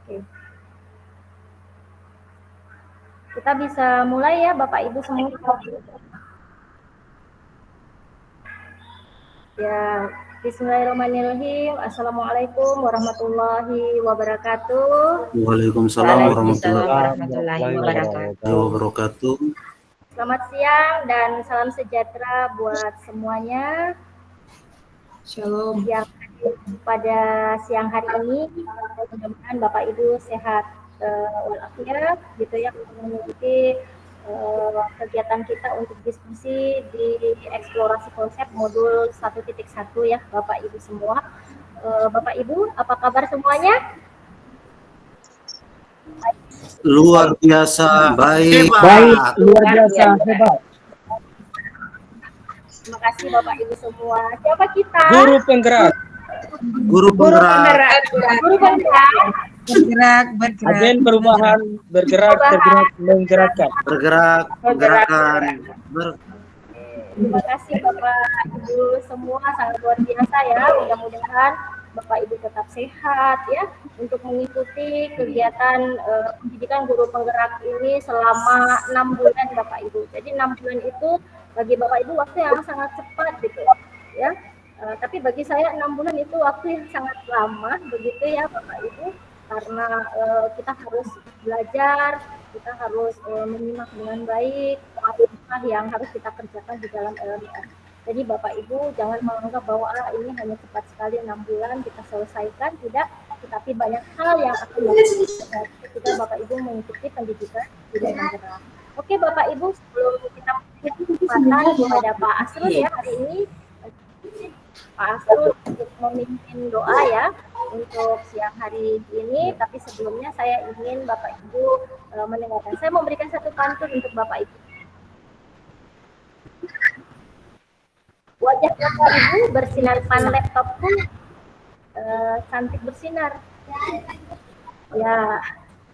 Oke. Kita bisa mulai ya Bapak Ibu semua. Ya, Bismillahirrahmanirrahim. Assalamualaikum warahmatullahi wabarakatuh. Waalaikumsalam warahmatullahi wabarakatuh. Selamat siang dan salam sejahtera buat semuanya. Shalom. Yang hadir pada siang hari ini, mudah-mudahan Bapak Ibu sehat walafiat gitu ya, mengikuti kegiatan kita untuk diskusi di eksplorasi konsep modul 1.1 ya Bapak Ibu semua. Bapak Ibu, apa kabar semuanya? Luar biasa baik. Luar biasa hebat. Terima kasih Bapak Ibu semua. Siapa kita? Guru penggerak. Guru penggerak. Guru penggerak. Bergerak. Agen perubahan bergerak menggerakkan. Gerakan. Terima kasih Bapak Ibu semua, sangat luar biasa ya. Mudah-mudahan Bapak Ibu tetap sehat ya untuk mengikuti kegiatan pendidikan guru penggerak ini selama 6 bulan Bapak Ibu. Jadi 6 bulan itu bagi Bapak Ibu waktu yang sangat cepat gitu ya. Tapi bagi saya 6 bulan itu waktu yang sangat lama begitu ya Bapak Ibu, karena kita harus belajar, kita harus menyimak dengan baik apa yang harus kita kerjakan di dalam LMR. Jadi Bapak Ibu jangan menganggap bahwa ini hanya cepat sekali 6 bulan kita selesaikan, tidak, tetapi banyak hal yang akan dilakukan ketika Bapak Ibu mengikuti pendidikan guru penggerak. Oke Bapak Ibu, sebelum kita kesempatan kepada Pak Asrul ya hari ini, Pak Asrul untuk memimpin doa ya untuk siang hari ini, tapi sebelumnya saya ingin Bapak Ibu mendengarkan. Saya memberikan satu pantun untuk Bapak Ibu. Wajah Bapak Ibu bersinar pan laptopku cantik bersinar. Ya,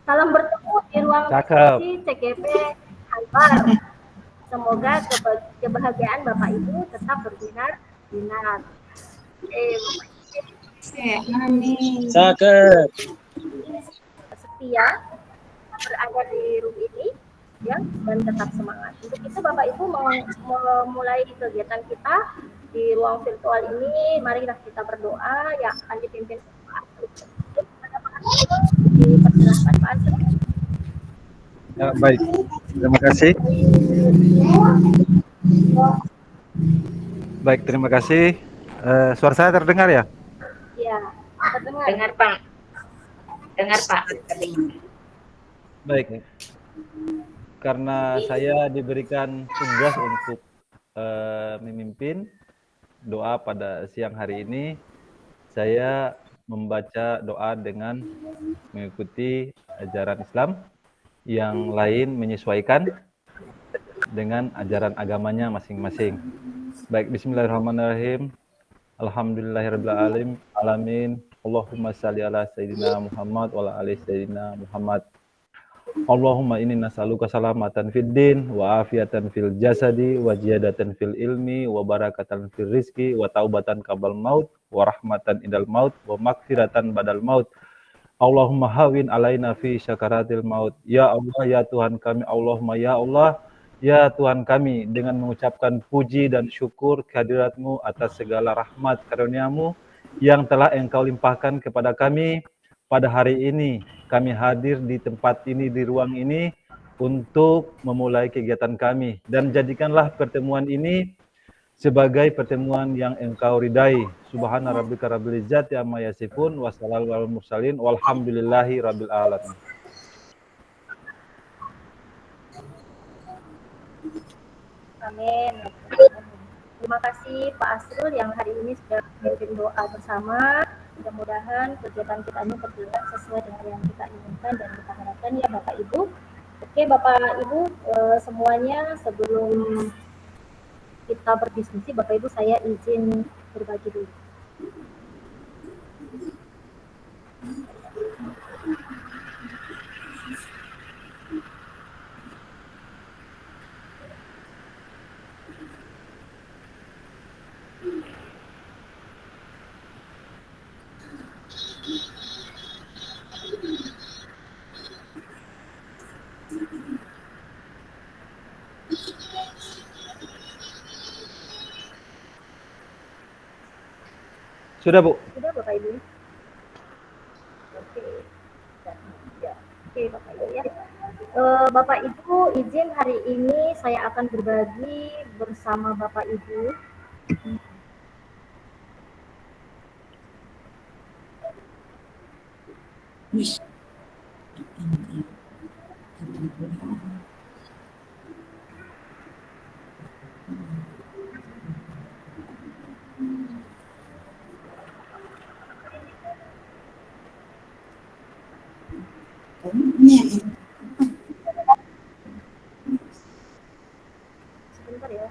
salam bertemu di ruang diskusi CGP Albar. Semoga kebahagiaan Bapak Ibu tetap berbinar-binar. Amin. Cakep. Setia berada di room ini ya, dan tetap semangat. Untuk itu Bapak Ibu memulai kegiatan kita di ruang virtual ini. Marilah kita berdoa yang akan dipimpin Pak Asrul. Dipersilahkan Pak Asrul. Ya, baik, terima kasih. Baik, terima kasih. Suara saya terdengar ya? Ya, terdengar. Dengar Pak. Baik. Karena saya diberikan tugas untuk memimpin doa pada siang hari ini, saya membaca doa dengan mengikuti ajaran Islam, yang lain menyesuaikan dengan ajaran agamanya masing-masing. Baik, bismillahirrahmanirrahim. Alhamdulillahirrahmanirrahim. Allahumma salli ala Sayyidina Muhammad wa ala ali Sayyidina Muhammad. Allahumma inni nas'aluka salamatan fid din wa afiatan fil jasadi wa ziyadatan fil ilmi wa barakatan fil rizki wa taubatan qabal maut wa rahmatan indal maut wa magfiratan badal maut. Allahumma hawin alaina fi syakaratil maut. Ya Allah, ya Tuhan kami, Allahumma ya Allah, ya Tuhan kami, dengan mengucapkan puji dan syukur kehadirat-Mu atas segala rahmat karunia-Mu yang telah Engkau limpahkan kepada kami pada hari ini. Kami hadir di tempat ini, di ruang ini, untuk memulai kegiatan kami. Dan jadikanlah pertemuan ini sebagai pertemuan yang Engkau ridai. Subhana rabbika rabbil izzati amma yasifun wa salamun alal mursalin walhamdulillahi rabbil alamin. Amin. Terima kasih Pak Asrul yang hari ini sudah memimpin doa bersama. Mudah-mudahan kegiatan kita ini berjalan sesuai dengan yang kita inginkan dan kita harapkan ya Bapak Ibu. Oke Bapak Ibu semuanya, sebelum kita berdiskusi, Bapak Ibu saya izin berbagi dulu. Sudah, Bu. Sudah Bapak Ibu? Oke. Ya. Oke Bapak Ibu ya. Bapak Ibu izin hari ini saya akan berbagi bersama Bapak Ibu. Sebentar ya.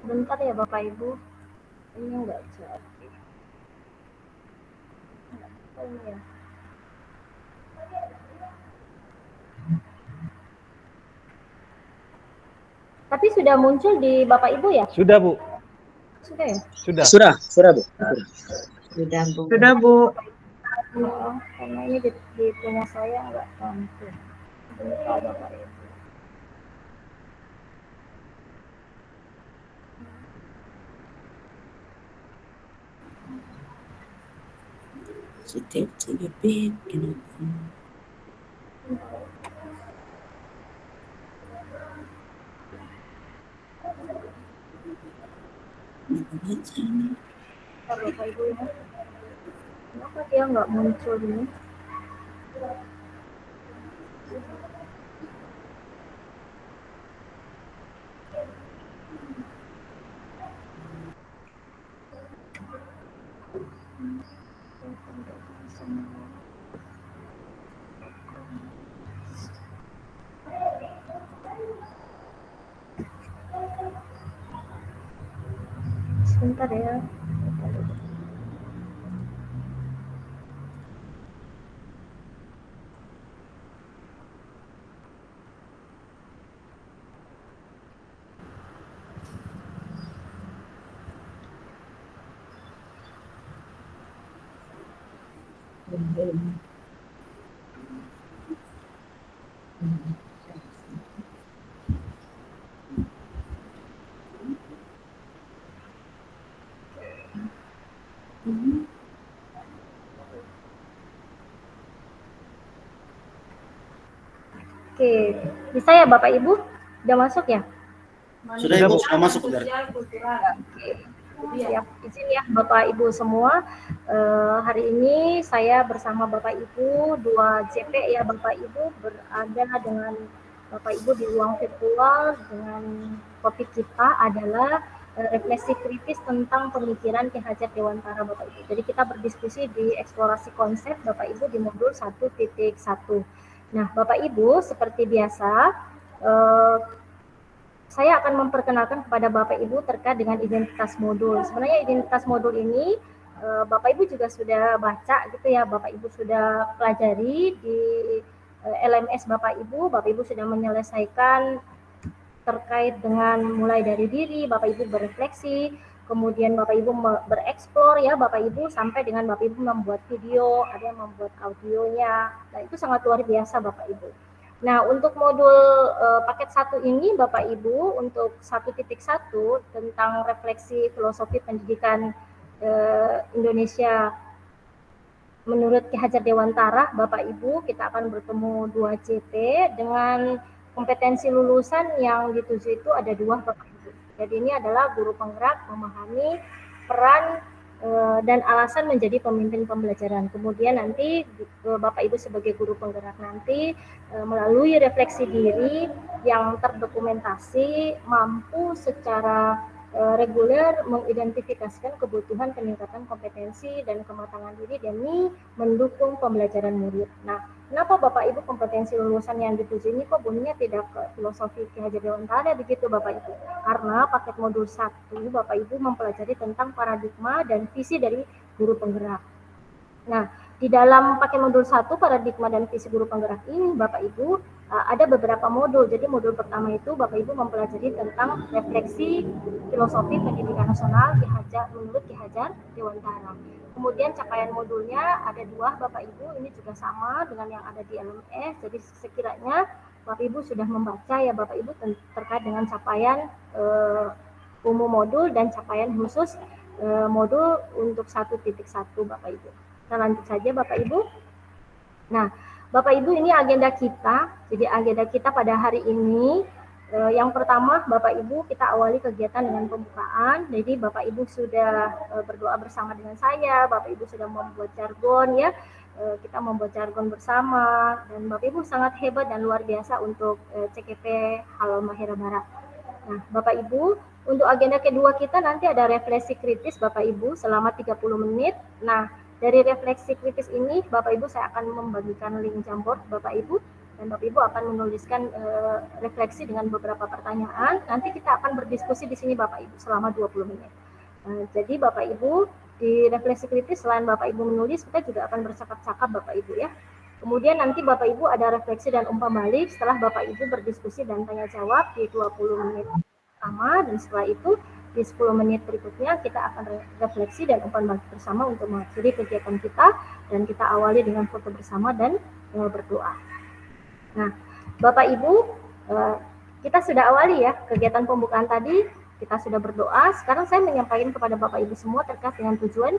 Bentar ya Bapak Ibu. Ini enggak jadi. Oh, ini ya. Tapi sudah muncul di Bapak Ibu ya? Sudah, Bu. Sudah ya? Sudah. Sudah, Bu. Sudah, Bu. Sudah, Bu. Oh, karena ini di punya saya enggak tampil. Bentar Bapak Ibu. Step to your bed, Bentar Bapak Ibu ya. Kenapa dia nggak muncul ini? Sebentar ya. Oke, bisa ya Bapak Ibu? Udah masuk ya? Sudah Ibu, sudah masuk. Siap, izin ya Bapak Ibu semua. Hari ini saya bersama Bapak Ibu 2 JP ya Bapak Ibu berada dengan Bapak Ibu di ruang virtual dengan topik kita adalah refleksi kritis tentang pemikiran Ki Hajar Dewantara Bapak Ibu. Jadi kita berdiskusi di eksplorasi konsep Bapak Ibu di modul 1.1. Nah Bapak Ibu seperti biasa saya akan memperkenalkan kepada Bapak Ibu terkait dengan identitas modul. Sebenarnya identitas modul ini Bapak Ibu juga sudah baca gitu ya, Bapak Ibu sudah pelajari di LMS Bapak Ibu sudah menyelesaikan terkait dengan mulai dari diri, Bapak Ibu berefleksi, kemudian Bapak Ibu bereksplor ya Bapak Ibu sampai dengan Bapak Ibu membuat video, ada yang membuat audionya. Nah, itu sangat luar biasa Bapak Ibu. Nah, untuk modul paket 1 ini Bapak Ibu untuk 1.1 tentang refleksi filosofi pendidikan Indonesia menurut Ki Hajar Dewantara, Bapak Ibu, kita akan bertemu 2 CP dengan kompetensi lulusan yang dituju itu ada 2 Bapak Ibu. Jadi ini adalah guru penggerak memahami peran dan alasan menjadi pemimpin pembelajaran. Kemudian nanti Bapak Ibu sebagai guru penggerak nanti melalui refleksi diri yang terdokumentasi mampu secara reguler mengidentifikasikan kebutuhan peningkatan kompetensi dan kematangan diri demi mendukung pembelajaran murid. Nah, kenapa Bapak Ibu kompetensi lulusan yang dituju ini kok bunyinya tidak ke filosofi Ki Hajar Dewantara begitu Bapak Ibu? Karena paket modul 1 Bapak Ibu mempelajari tentang paradigma dan visi dari guru penggerak. Nah, di dalam paket modul 1 paradigma dan visi guru penggerak ini Bapak Ibu ada beberapa modul. Jadi modul pertama itu Bapak Ibu mempelajari tentang refleksi filosofi pendidikan nasional menurut Ki Hajar Dewantara. Kemudian capaian modulnya ada 2 Bapak Ibu, ini juga sama dengan yang ada di LMS. Jadi sekiranya Bapak Ibu sudah membaca ya Bapak Ibu terkait dengan capaian umum modul dan capaian khusus modul untuk 1.1 Bapak Ibu. Kita lanjut saja Bapak Ibu. Nah, Bapak Ibu ini agenda kita. Jadi agenda kita pada hari ini yang pertama Bapak Ibu kita awali kegiatan dengan pembukaan. Jadi Bapak Ibu sudah berdoa bersama dengan saya, Bapak Ibu sudah membuat jargon ya. Kita membuat jargon bersama dan Bapak Ibu sangat hebat dan luar biasa untuk CKP Halal Mahira Barat. Nah, Bapak Ibu, untuk agenda kedua kita nanti ada refleksi kritis Bapak Ibu selama 30 menit. Nah, dari refleksi kritis ini, Bapak Ibu saya akan membagikan link Jamboard Bapak Ibu, dan Bapak Ibu akan menuliskan refleksi dengan beberapa pertanyaan. Nanti kita akan berdiskusi di sini Bapak Ibu selama 20 menit. Jadi Bapak Ibu, di refleksi kritis selain Bapak Ibu menulis, kita juga akan bercakap-cakap Bapak Ibu ya. Kemudian nanti Bapak Ibu ada refleksi dan umpan balik setelah Bapak Ibu berdiskusi dan tanya jawab di 20 menit pertama, dan setelah itu di 10 menit berikutnya kita akan refleksi dan umpan balik bersama untuk mengakhiri kegiatan kita, dan kita awali dengan foto bersama dan berdoa. Nah, Bapak Ibu, kita sudah awali ya kegiatan pembukaan tadi, kita sudah berdoa. Sekarang saya menyampaikan kepada Bapak Ibu semua terkait dengan tujuan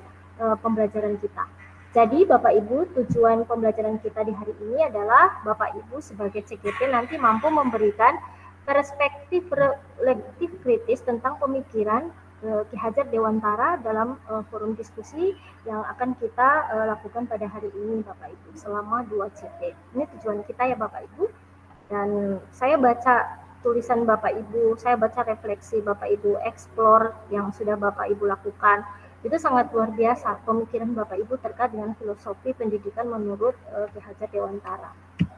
pembelajaran kita. Jadi Bapak Ibu, tujuan pembelajaran kita di hari ini adalah Bapak Ibu sebagai CGP nanti mampu memberikan perspektif reflektif kritis tentang pemikiran Ki Hajar Dewantara dalam forum diskusi yang akan kita lakukan pada hari ini Bapak Ibu selama 2 CP. Ini tujuan kita ya Bapak Ibu. Dan saya baca tulisan Bapak Ibu, saya baca refleksi Bapak Ibu, explore yang sudah Bapak Ibu lakukan. Itu sangat luar biasa pemikiran Bapak Ibu terkait dengan filosofi pendidikan menurut Ki Hajar Dewantara.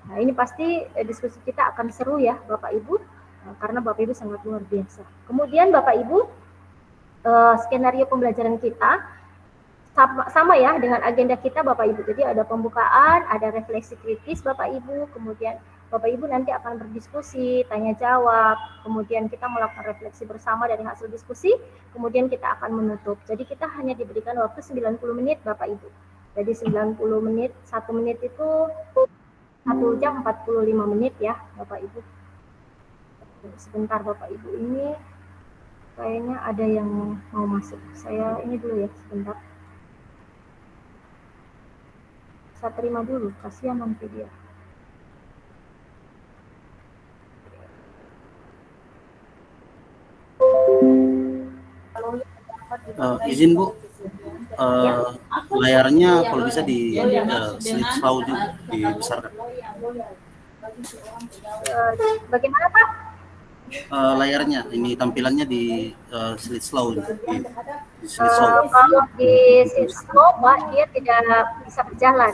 Nah, ini pasti diskusi kita akan seru ya Bapak Ibu, karena Bapak Ibu sangat luar biasa. Kemudian Bapak Ibu, skenario pembelajaran kita sama ya dengan agenda kita Bapak Ibu. Jadi ada pembukaan, ada refleksi kritis Bapak Ibu, kemudian Bapak Ibu nanti akan berdiskusi, tanya jawab, kemudian kita melakukan refleksi bersama dari hasil diskusi, kemudian kita akan menutup. Jadi kita hanya diberikan waktu 90 menit Bapak Ibu. Jadi 90 menit, 1 menit itu 1 jam 45 menit ya Bapak Ibu. Sebentar Bapak Ibu, ini kayaknya ada yang mau masuk. Saya ini dulu ya sebentar. Saya terima dulu, kasihan nanti dia. Izin Bu, layarnya kalau bisa di slide slow dibesarkan. Bagaimana Pak? Layarnya ini tampilannya di slide slow di slide slow. Kalau di slide slow Pak dia tidak bisa berjalan.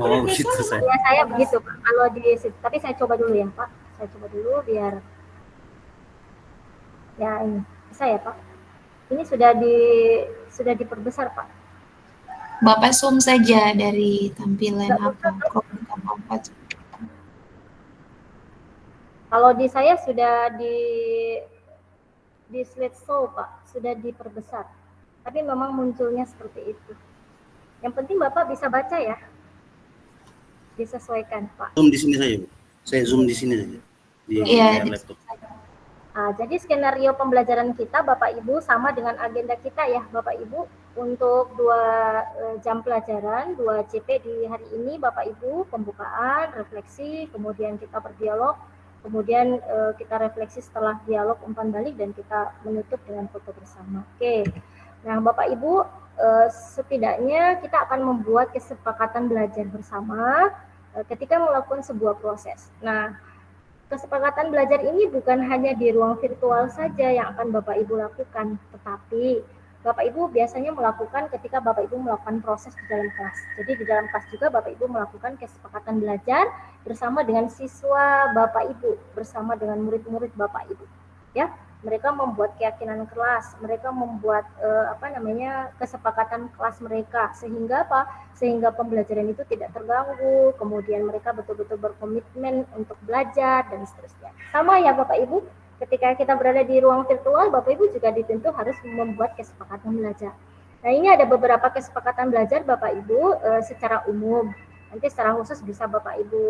Oh gitu saya. Ya saya begitu Pak. Kalau di tapi saya coba dulu ya Pak. Saya coba dulu biar ya ini bisa ya Pak. Ini sudah diperbesar Pak. Bapak zoom saja dari tampilan apa? Kalau di saya sudah di slideshow Pak, sudah diperbesar. Tapi memang munculnya seperti itu. Yang penting Bapak bisa baca ya. Disesuaikan Pak. Zoom di sini saja Bu. Saya zoom di sini saja. Di laptop. Nah, jadi skenario pembelajaran kita Bapak Ibu sama dengan agenda kita ya Bapak Ibu. untuk 2 jam pelajaran, 2 CP di hari ini Bapak Ibu, pembukaan, refleksi, kemudian kita berdialog, kemudian kita refleksi setelah dialog umpan balik dan kita menutup dengan foto bersama. Oke. Nah, Bapak Ibu, setidaknya kita akan membuat kesepakatan belajar bersama ketika melakukan sebuah proses. Nah, kesepakatan belajar ini bukan hanya di ruang virtual saja yang akan Bapak Ibu lakukan, tetapi Bapak Ibu biasanya melakukan ketika Bapak Ibu melakukan proses di dalam kelas. Jadi di dalam kelas juga Bapak Ibu melakukan kesepakatan belajar bersama dengan siswa Bapak Ibu, bersama dengan murid-murid Bapak Ibu. Ya, mereka membuat keyakinan kelas, mereka membuat kesepakatan kelas mereka, sehingga apa? Sehingga pembelajaran itu tidak terganggu, kemudian mereka betul-betul berkomitmen untuk belajar dan seterusnya. Sama ya Bapak Ibu, ketika kita berada di ruang virtual, Bapak Ibu juga ditentu harus membuat kesepakatan belajar. Nah, ini ada beberapa kesepakatan belajar Bapak Ibu secara umum. Nanti secara khusus bisa Bapak Ibu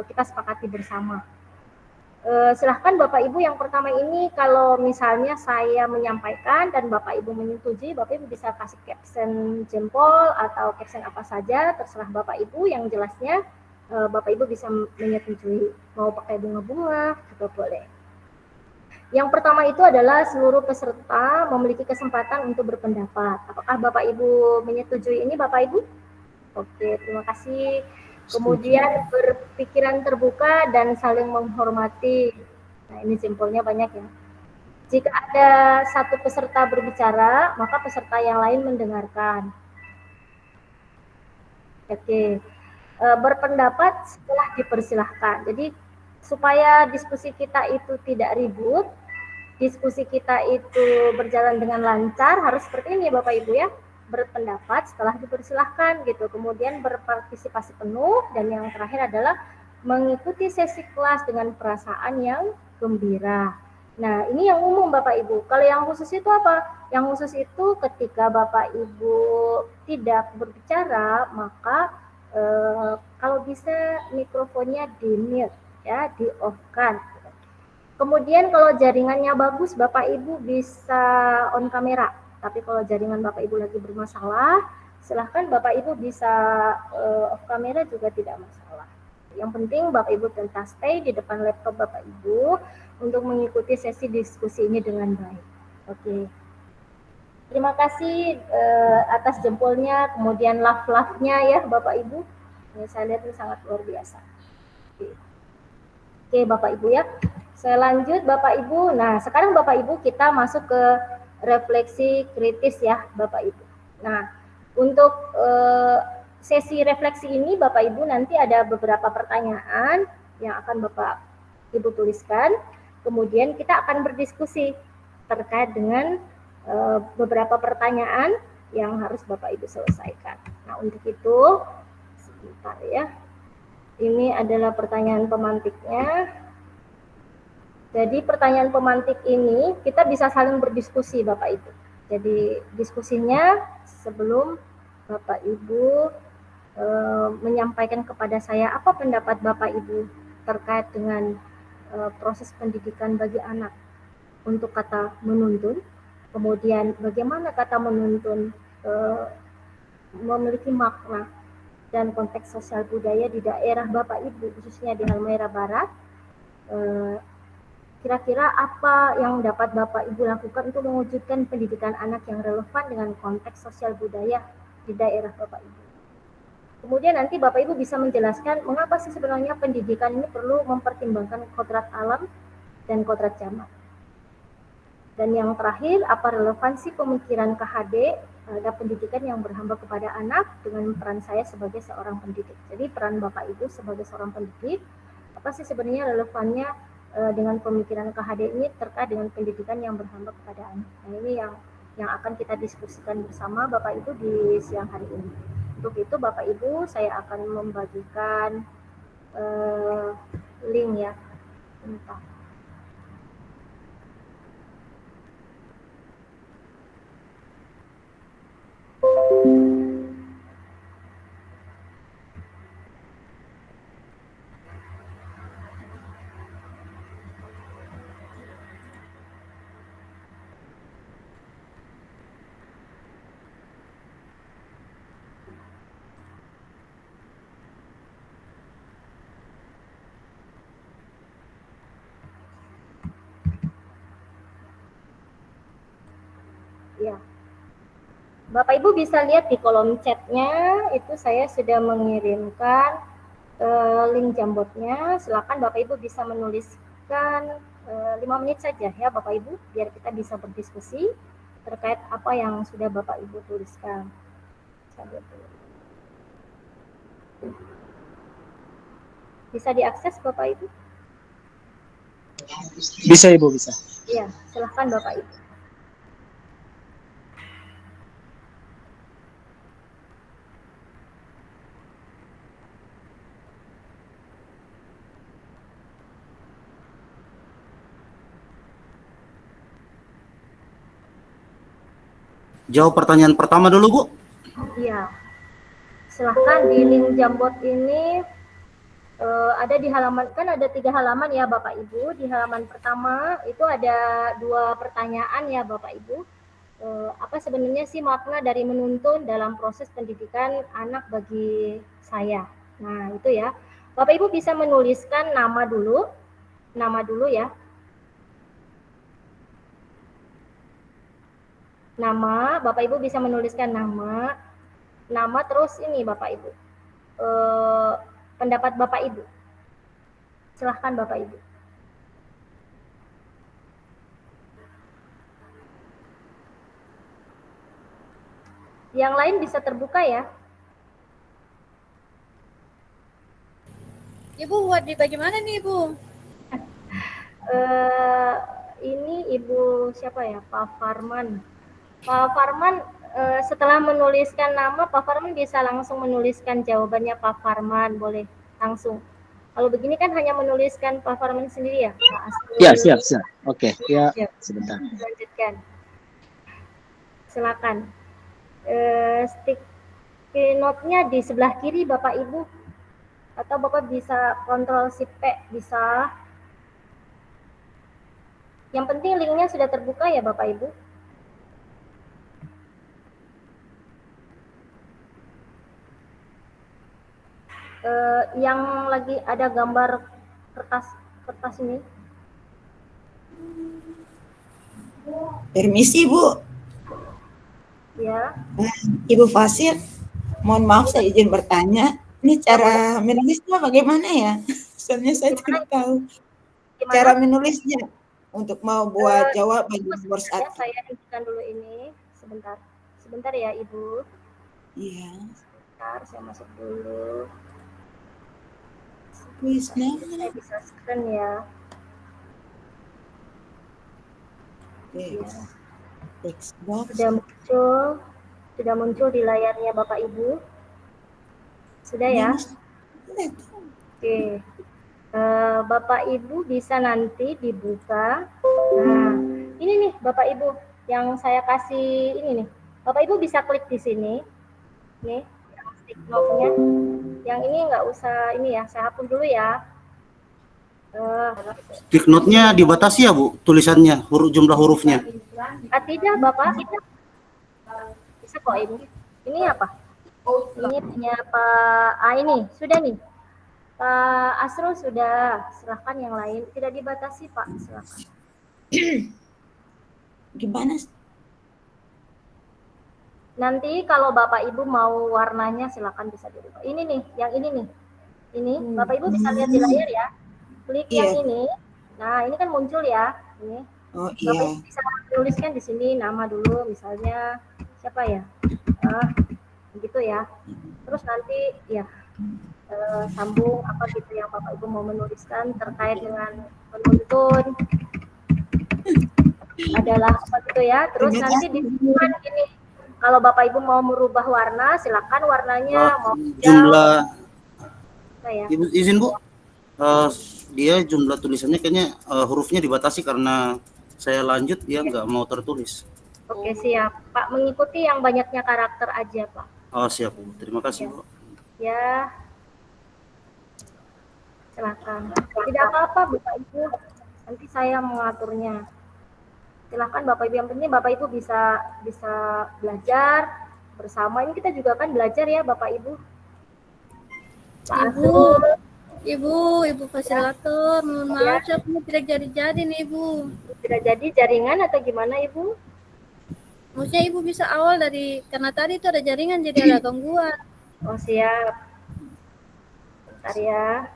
kita sepakati bersama. Silahkan Bapak Ibu yang pertama ini, kalau misalnya saya menyampaikan dan Bapak Ibu menyetujui, Bapak Ibu bisa kasih caption jempol atau caption apa saja, terserah Bapak Ibu, yang jelasnya Bapak Ibu bisa menyetujui, mau pakai bunga-bunga juga boleh. Yang pertama itu adalah seluruh peserta memiliki kesempatan untuk berpendapat. Apakah Bapak Ibu menyetujui ini Bapak Ibu? Oke, terima kasih. Kemudian berpikiran terbuka dan saling menghormati. Nah, ini simpelnya banyak ya. Jika ada satu peserta berbicara, maka peserta yang lain mendengarkan. Oke. Berpendapat setelah dipersilahkan. Jadi supaya diskusi kita itu tidak ribut, diskusi kita itu berjalan dengan lancar, harus seperti ini Bapak Ibu ya. Berpendapat setelah dipersilahkan gitu, kemudian berpartisipasi penuh, dan yang terakhir adalah mengikuti sesi kelas dengan perasaan yang gembira. Nah, ini yang umum Bapak Ibu. Kalau yang khusus itu apa? Yang khusus itu ketika Bapak Ibu tidak berbicara, maka kalau bisa mikrofonnya di-mute ya, di-off-kan. Kemudian kalau jaringannya bagus, Bapak Ibu bisa on kamera. Tapi kalau jaringan Bapak Ibu lagi bermasalah, silahkan Bapak Ibu bisa off kamera juga tidak masalah. Yang penting Bapak Ibu tetap stay di depan laptop Bapak Ibu untuk mengikuti sesi diskusi ini dengan baik. Oke. Terima kasih atas jempolnya, kemudian love-nya ya Bapak Ibu. Ini saya lihat ini sangat luar biasa. Oke Bapak Ibu ya. Saya lanjut Bapak Ibu. Nah, sekarang Bapak Ibu kita masuk ke refleksi kritis ya Bapak Ibu. Nah, untuk sesi refleksi ini Bapak Ibu nanti ada beberapa pertanyaan yang akan Bapak Ibu tuliskan. Kemudian kita akan berdiskusi terkait dengan beberapa pertanyaan yang harus Bapak Ibu selesaikan. Nah, untuk itu sebentar ya. Ini adalah pertanyaan pemantiknya. Jadi pertanyaan pemantik ini kita bisa saling berdiskusi Bapak Ibu. Jadi diskusinya sebelum Bapak Ibu menyampaikan kepada saya apa pendapat Bapak Ibu terkait dengan proses pendidikan bagi anak untuk kata menuntun, kemudian bagaimana kata menuntun memiliki makna dan konteks sosial budaya di daerah Bapak Ibu, khususnya di Halmahera Barat. Kira-kira apa yang dapat Bapak Ibu lakukan untuk mewujudkan pendidikan anak yang relevan dengan konteks sosial budaya di daerah Bapak Ibu. Kemudian nanti Bapak Ibu bisa menjelaskan mengapa sih sebenarnya pendidikan ini perlu mempertimbangkan kodrat alam dan kodrat zaman. Dan yang terakhir, apa relevansi pemikiran KHD terhadap pendidikan yang berhamba kepada anak dengan peran saya sebagai seorang pendidik. Jadi peran Bapak Ibu sebagai seorang pendidik, apa sih sebenarnya relevannya dengan pemikiran KHD ini terkait dengan pendidikan yang berhamba kepada anak. Nah, ini yang akan kita diskusikan bersama Bapak Ibu di siang hari ini. Untuk itu Bapak Ibu saya akan membagikan link ya. Bentar. Bapak Ibu bisa lihat di kolom chatnya, itu saya sudah mengirimkan link Jambotnya. Silakan Bapak Ibu bisa menuliskan 5 menit saja ya Bapak Ibu, biar kita bisa berdiskusi terkait apa yang sudah Bapak Ibu tuliskan. Bisa diakses Bapak Ibu? Bisa Ibu, bisa. Iya, silakan Bapak Ibu. Jawab pertanyaan pertama dulu, Bu. Iya, silahkan di link Jambot ini ada di halaman, kan ada 3 halaman ya Bapak Ibu. Di halaman pertama itu ada 2 pertanyaan ya Bapak Ibu. Apa sebenarnya sih makna dari menuntun dalam proses pendidikan anak bagi saya? Nah itu ya, Bapak Ibu bisa menuliskan nama dulu ya. Nama, Bapak Ibu bisa menuliskan nama terus ini Bapak Ibu, pendapat Bapak Ibu. Silahkan Bapak Ibu. Yang lain bisa terbuka ya. Ibu buat di bagaimana nih Ibu? Ini Ibu siapa ya? Pak Farman. Pak Farman, setelah menuliskan nama, Pak Farman bisa langsung menuliskan jawabannya Pak Farman, boleh langsung. Kalau begini kan hanya menuliskan Pak Farman sendiri ya, Pak Asrul. Ya, siap. Oke, ya, sebentar. Lanjutkan. Silakan. Sticky note-nya di sebelah kiri Bapak Ibu, atau Bapak bisa kontrol Shift P, bisa. Yang penting linknya sudah terbuka ya Bapak Ibu. Yang lagi ada gambar kertas ini. Permisi Bu, Ya. Ibu Fasir, mohon maaf saya izin bertanya, ini cara menulisnya bagaimana ya? Soalnya saya tidak tahu Gimana? cara menulisnya untuk mau buat jawaban nomor 1. Saya hentikan dulu ini sebentar ya Ibu. Iya. Sebentar, saya masuk dulu. Tulisnya. Saya bisa screen ya. Ya. Text box. Sudah muncul di layarnya Bapak Ibu. Sudah ya? Oke. Bapak Ibu bisa nanti dibuka. Nah, ini nih Bapak Ibu yang saya kasih ini nih. Bapak Ibu bisa klik di sini. Nih, yang stick note-nya. Yang ini nggak usah ini ya, saya hapus dulu ya. Stick note-nya dibatasi ya, Bu, tulisannya, jumlah hurufnya. Tidak, Bapak. Bisa kok Ibu. Ini apa? Ini punya Pak ini sudah nih. Pak Asrul sudah, silahkan yang lain. Tidak dibatasi Pak, silahkan. Gimana? Nanti kalau Bapak Ibu mau warnanya silahkan bisa dirubah. Ini nih, yang ini nih. Ini Bapak Ibu bisa lihat di layar ya. Klik yang ini. Nah, ini kan muncul ya. Ini. Oh Bapak iya. Ibu bisa tuliskan di sini nama dulu, misalnya siapa ya? Begitu ya. Terus nanti ya sambung apa gitu yang Bapak Ibu mau menuliskan terkait dengan menuntun adalah apa gitu ya. Terus nanti di ini kalau Bapak Ibu mau merubah warna, silakan warnanya mau Jumlah ya. Ibu izin Bu, dia jumlah tulisannya kayaknya hurufnya dibatasi karena saya lanjut dia nggak mau tertulis. Oke siap Pak, mengikuti yang banyaknya karakter aja Pak. Oh siap Bu, terima kasih Bu. Ya, silakan. Tidak apa-apa Bapak Ibu, nanti saya mengaturnya. Silakan Bapak Ibu, yang penting Bapak Ibu bisa belajar bersama. Ini kita juga kan belajar ya Bapak Ibu. Pak Ibu fasilitator, mohon maaf saya tidak jadi nih Ibu. Tidak jadi jaringan atau gimana Ibu? Maksudnya Ibu bisa awal dari, karena tadi itu ada jaringan jadi ada gangguan. Oh siap. Bentar ya.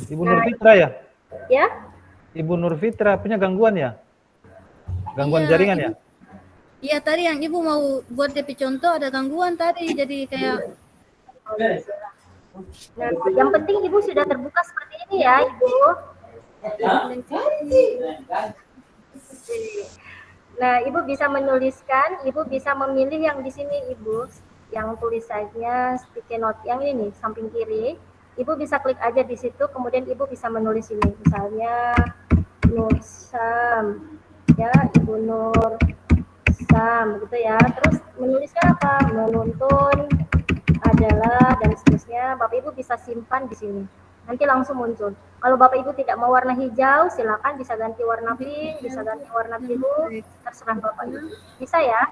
Ibu Nur Fitra ya? Ya, Ibu Nur Fitra punya gangguan ya? Gangguan Iya, jaringan Ibu. ya? Iya tadi yang Ibu mau buat DP contoh ada gangguan tadi, jadi kayak nah, yang penting Ibu sudah terbuka seperti ini ya, Ibu. Nah, Ibu bisa menuliskan, Ibu bisa memilih yang di sini, Ibu. Yang tulisannya sticky note yang ini nih, samping kiri. Ibu bisa klik aja di situ, kemudian Ibu bisa menulis ini. Misalnya Nur Sam, ya, Ibu Nur Sam, gitu ya. Terus menuliskan apa? Menuntun adalah dan seterusnya. Bapak Ibu bisa simpan di sini. Nanti langsung muncul. Kalau Bapak Ibu tidak mau warna hijau, silakan bisa ganti warna pink, bisa ganti warna biru, terserah Bapak Ibu. Bisa ya?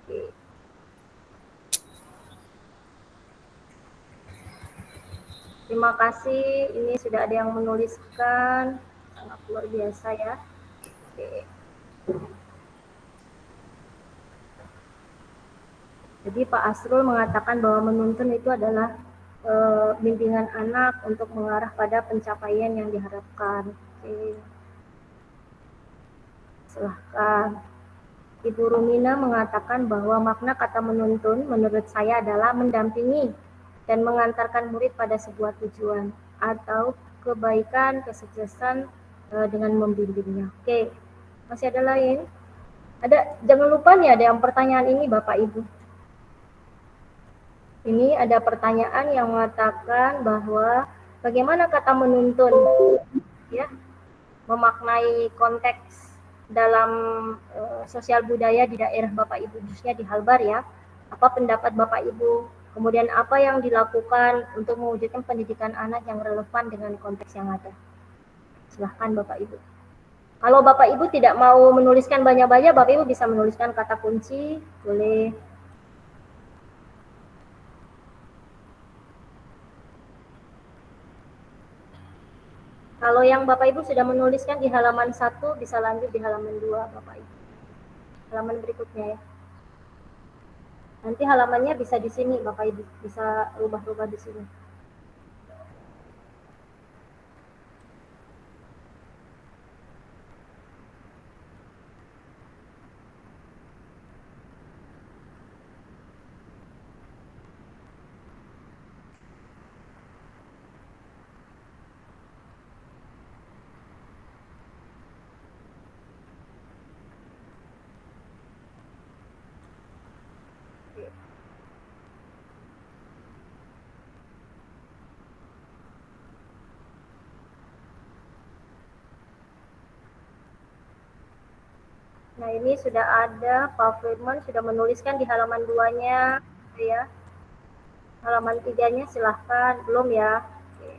Oke. Terima kasih. Ini sudah ada yang menuliskan. Sangat luar biasa ya. Oke. Jadi Pak Asrul mengatakan bahwa menuntun itu adalah bimbingan anak untuk mengarah pada pencapaian yang diharapkan. Oke. Silahkan. Ibu Rumina mengatakan bahwa makna kata menuntun menurut saya adalah mendampingi dan mengantarkan murid pada sebuah tujuan atau kebaikan, kesuksesan dengan membimbingnya. Oke, masih ada lain? Ada, jangan lupa nih ada yang pertanyaan ini Bapak Ibu. Ini ada pertanyaan yang mengatakan bahwa bagaimana kata menuntun ya memaknai konteks dalam sosial budaya di daerah Bapak Ibu khususnya di Halbar ya. Apa pendapat Bapak Ibu? Kemudian apa yang dilakukan untuk mewujudkan pendidikan anak yang relevan dengan konteks yang ada? Silahkan Bapak Ibu. Kalau Bapak Ibu tidak mau menuliskan banyak-banyak, Bapak Ibu bisa menuliskan kata kunci, boleh. Kalau yang Bapak Ibu sudah menuliskan di halaman 1, bisa lanjut di halaman 2, Bapak Ibu. Halaman berikutnya ya. Nanti halamannya bisa di sini, Bapak Ibu. Bisa rubah-rubah di sini. Nah ini sudah ada, Pak Firman sudah menuliskan di halaman 2-nya, ya. Halaman 3-nya silahkan, belum ya? Oke.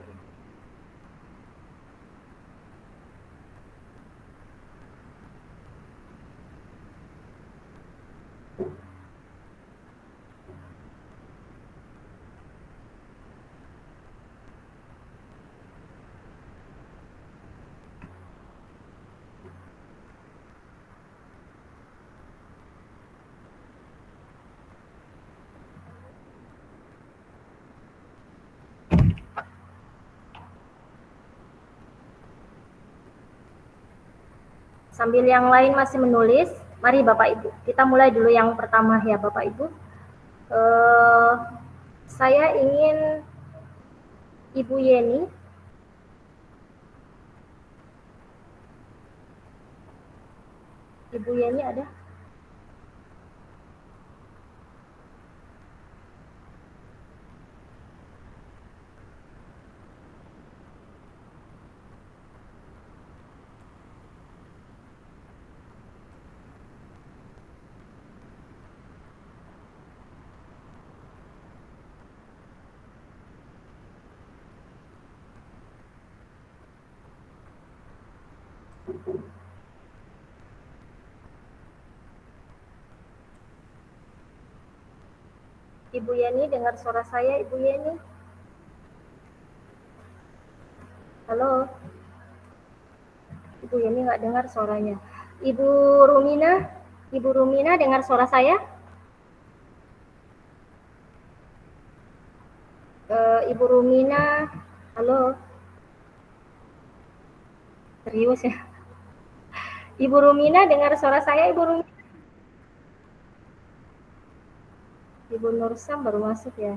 Sambil yang lain masih menulis, mari Bapak Ibu, kita mulai dulu yang pertama ya Bapak Ibu. Saya ingin Ibu Yeni ada? Ibu Yeni, dengar suara saya Ibu Yeni? Halo? Ibu Yeni nggak dengar suaranya. Ibu Rumina dengar suara saya? Ibu Rumina, halo? Serius ya? Ibu Rumina dengar suara saya, Ibu Rumina? Ibu Nursam baru masuk ya?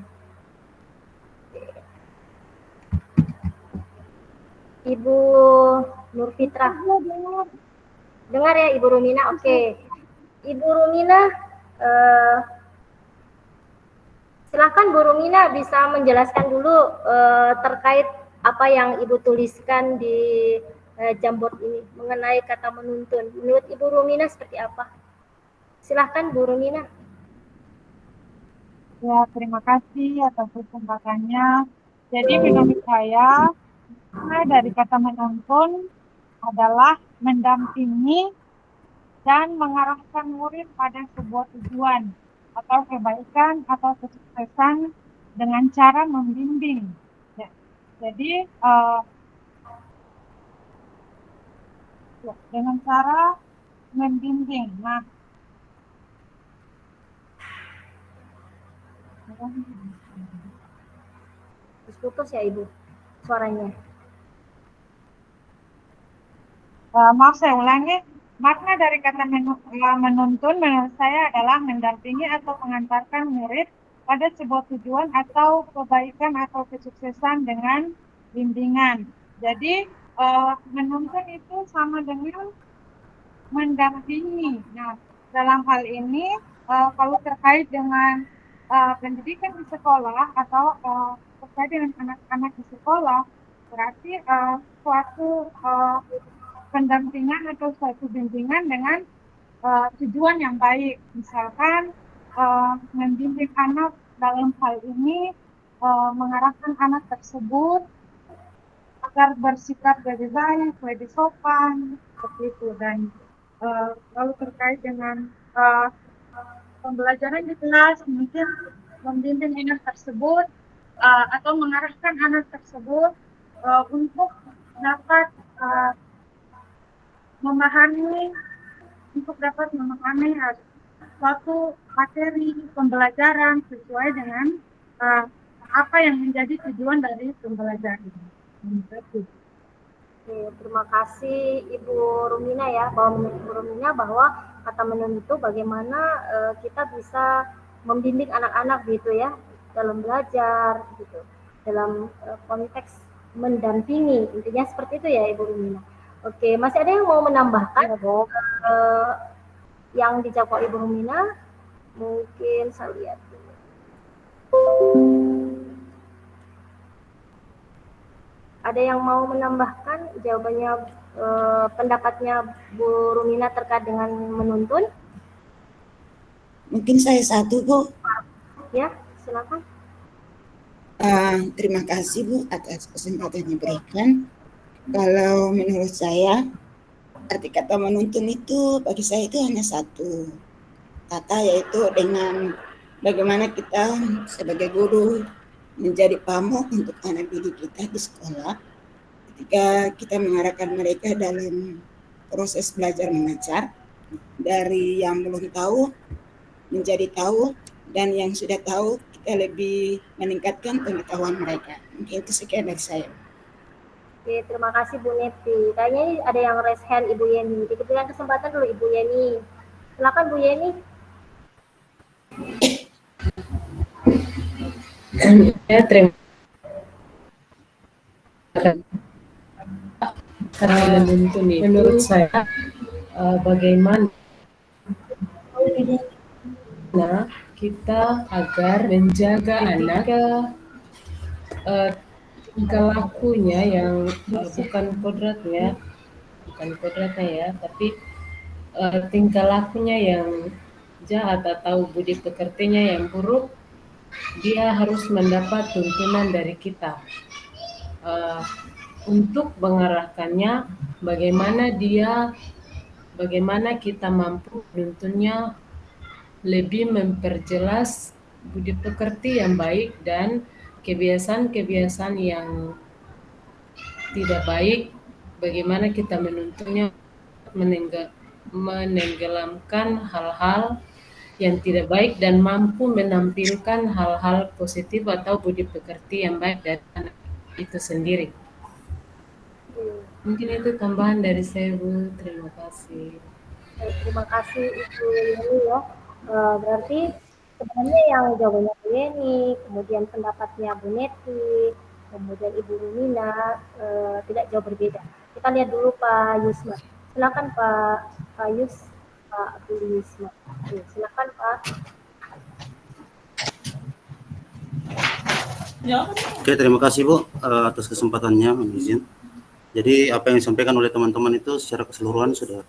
Ibu Nurfitra. Dengar ya Ibu Rumina? Oke. Ibu Rumina, silakan Bu Rumina bisa menjelaskan dulu terkait apa yang Ibu tuliskan di Jamboard ini mengenai kata menuntun. Menurut Ibu Rumina seperti apa? Silahkan Bu Rumina. Ya, terima kasih atas kesempatannya. Jadi menurut saya, makna dari kata menuntun adalah mendampingi dan mengarahkan murid pada sebuah tujuan atau kebaikan atau kesuksesan dengan cara membimbing. Ya, jadi dengan cara membimbing. Nah, Terus putus ya Ibu suaranya. maaf saya ulangi. Makna dari kata menuntun menurut saya adalah mendampingi atau mengantarkan murid pada sebuah tujuan atau kebaikan atau kesuksesan dengan bimbingan. Jadi menuntun itu sama dengan mendampingi. Nah, dalam hal ini kalau terkait dengan pendidikan di sekolah atau terkait dengan anak-anak di sekolah, berarti suatu pendampingan atau suatu bimbingan dengan tujuan yang baik. Misalkan membimbing anak dalam hal ini mengarahkan anak tersebut agar bersikap lebih baik, lebih sopan, seperti itu. Dan lalu terkait dengan pembelajaran di kelas, mungkin membimbing anak tersebut atau mengarahkan anak tersebut untuk dapat memahami suatu materi pembelajaran sesuai dengan apa yang menjadi tujuan dari pembelajaran. Oke, terima kasih Ibu Rumina ya, bahwa menurut Ibu Rumina bahwa kata menuntun itu bagaimana kita bisa membimbing anak-anak gitu ya dalam belajar gitu, dalam konteks mendampingi, intinya seperti itu ya Ibu Rumina. Oke, masih ada yang mau menambahkan yang dijawab Ibu Rumina? Mungkin saya lihat dulu. Ada yang mau menambahkan jawabannya, pendapatnya Bu Rumina terkait dengan menuntun? Mungkin saya satu, Bu. Ya, silakan. Terima kasih, Bu, atas kesempatan yang diberikan. Kalau menurut saya, arti kata menuntun itu bagi saya itu hanya satu kata, yaitu dengan bagaimana kita sebagai guru menjadi pamong untuk anak didik kita di sekolah ketika kita mengarahkan mereka dalam proses belajar mengajar dari yang belum tahu menjadi tahu, dan yang sudah tahu kita lebih meningkatkan pengetahuan mereka. Mungkin itu sekian dari saya. Oke, terima kasih Bu Neti. Kayaknya ada yang raise hand Ibu Yeni. Diberikan kesempatan dulu Ibu Yeni. Silakan Bu Yeni. Ya, terima kasih. Karena menuntun itu menurut saya bagaimana kita agar menjaga anak tingkah lakunya yang bukan kodratnya ya, tapi tingkah lakunya yang jahat atau budi pekertinya yang buruk, dia harus mendapat tuntunan dari kita untuk mengarahkannya, bagaimana kita mampu menuntunnya lebih memperjelas budi pekerti yang baik dan kebiasaan-kebiasaan yang tidak baik bagaimana kita menuntunnya menenggelamkan hal-hal yang tidak baik dan mampu menampilkan hal-hal positif atau budi pekerti yang baik dari anak itu sendiri. Mungkin itu tambahan dari saya, Bu. Terima kasih. Terima kasih Ibu Yeni ya. Berarti sebenarnya yang jawabannya Bu Yeni, kemudian pendapatnya Bu Neti, kemudian Ibu Rumina tidak jauh berbeda. Kita lihat dulu Pak Yusma. Silakan Pak Abdul Yusma. Silakan Pak. Oke, terima kasih Bu atas kesempatannya, izin. Jadi apa yang disampaikan oleh teman-teman itu secara keseluruhan sudah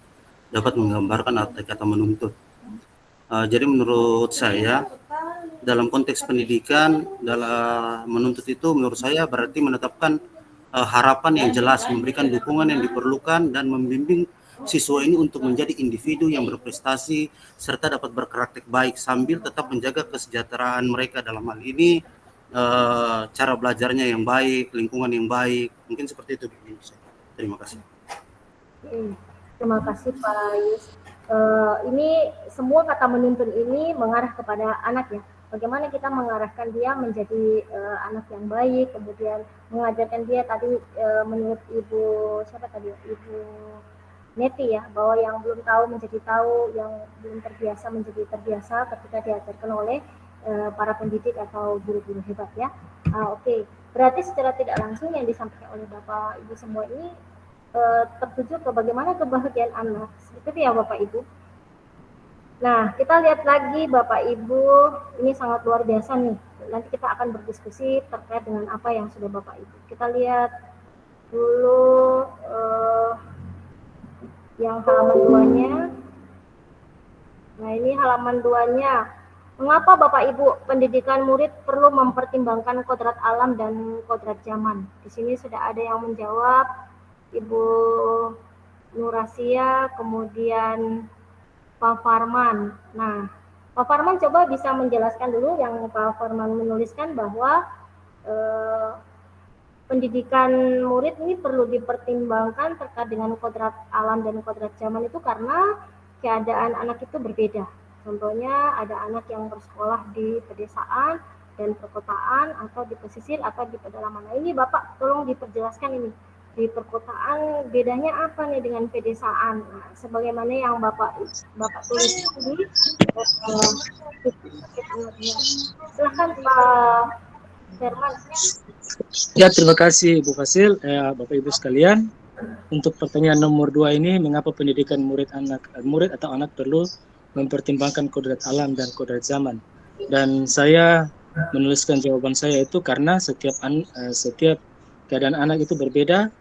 dapat menggambarkan arti kata menuntut. Jadi menurut saya dalam konteks pendidikan, dalam menuntut itu menurut saya berarti menetapkan harapan yang jelas, memberikan dukungan yang diperlukan dan membimbing siswa ini untuk menjadi individu yang berprestasi serta dapat berkarakter baik sambil tetap menjaga kesejahteraan mereka, dalam hal ini cara belajarnya yang baik, lingkungan yang baik. Mungkin seperti itu. Terima kasih. Terima kasih Pak Yus. Ini semua kata menuntun ini mengarah kepada anak ya. Bagaimana kita mengarahkan dia menjadi anak yang baik, kemudian mengajarkan dia tadi menurut Ibu Neti ya, bahwa yang belum tahu menjadi tahu, yang belum terbiasa menjadi terbiasa ketika diajarkan oleh para pendidik atau guru-guru hebat ya. Oke. Berarti secara tidak langsung yang disampaikan oleh Bapak Ibu semua ini tertuju ke bagaimana kebahagiaan anak. Seperti itu ya Bapak Ibu. Nah, kita lihat lagi Bapak Ibu, ini sangat luar biasa nih. Nanti kita akan berdiskusi terkait dengan apa yang sudah Bapak Ibu. Kita lihat dulu yang halaman 2-nya. Nah, ini halaman 2-nya. Mengapa Bapak Ibu pendidikan murid perlu mempertimbangkan kodrat alam dan kodrat zaman? Di sini sudah ada yang menjawab, Ibu Nurasia, kemudian Pak Farman. Nah, Pak Farman coba bisa menjelaskan dulu yang Pak Farman menuliskan bahwa pendidikan murid ini perlu dipertimbangkan terkait dengan kodrat alam dan kodrat zaman itu karena keadaan anak itu berbeda. Contohnya ada anak yang bersekolah di pedesaan dan perkotaan atau di pesisir atau di pedalaman. Nah, ini Bapak tolong diperjelaskan ini. Di perkotaan bedanya apa nih dengan pedesaan? Nah, sebagaimana yang Bapak tulis di silakan Pak Firman. Ya, terima kasih Bu Fasil, Bapak Ibu sekalian. Untuk pertanyaan nomor 2 ini, mengapa pendidikan murid atau anak perlu mempertimbangkan kodrat alam dan kodrat zaman? Dan saya menuliskan jawaban saya itu karena setiap keadaan anak itu berbeda.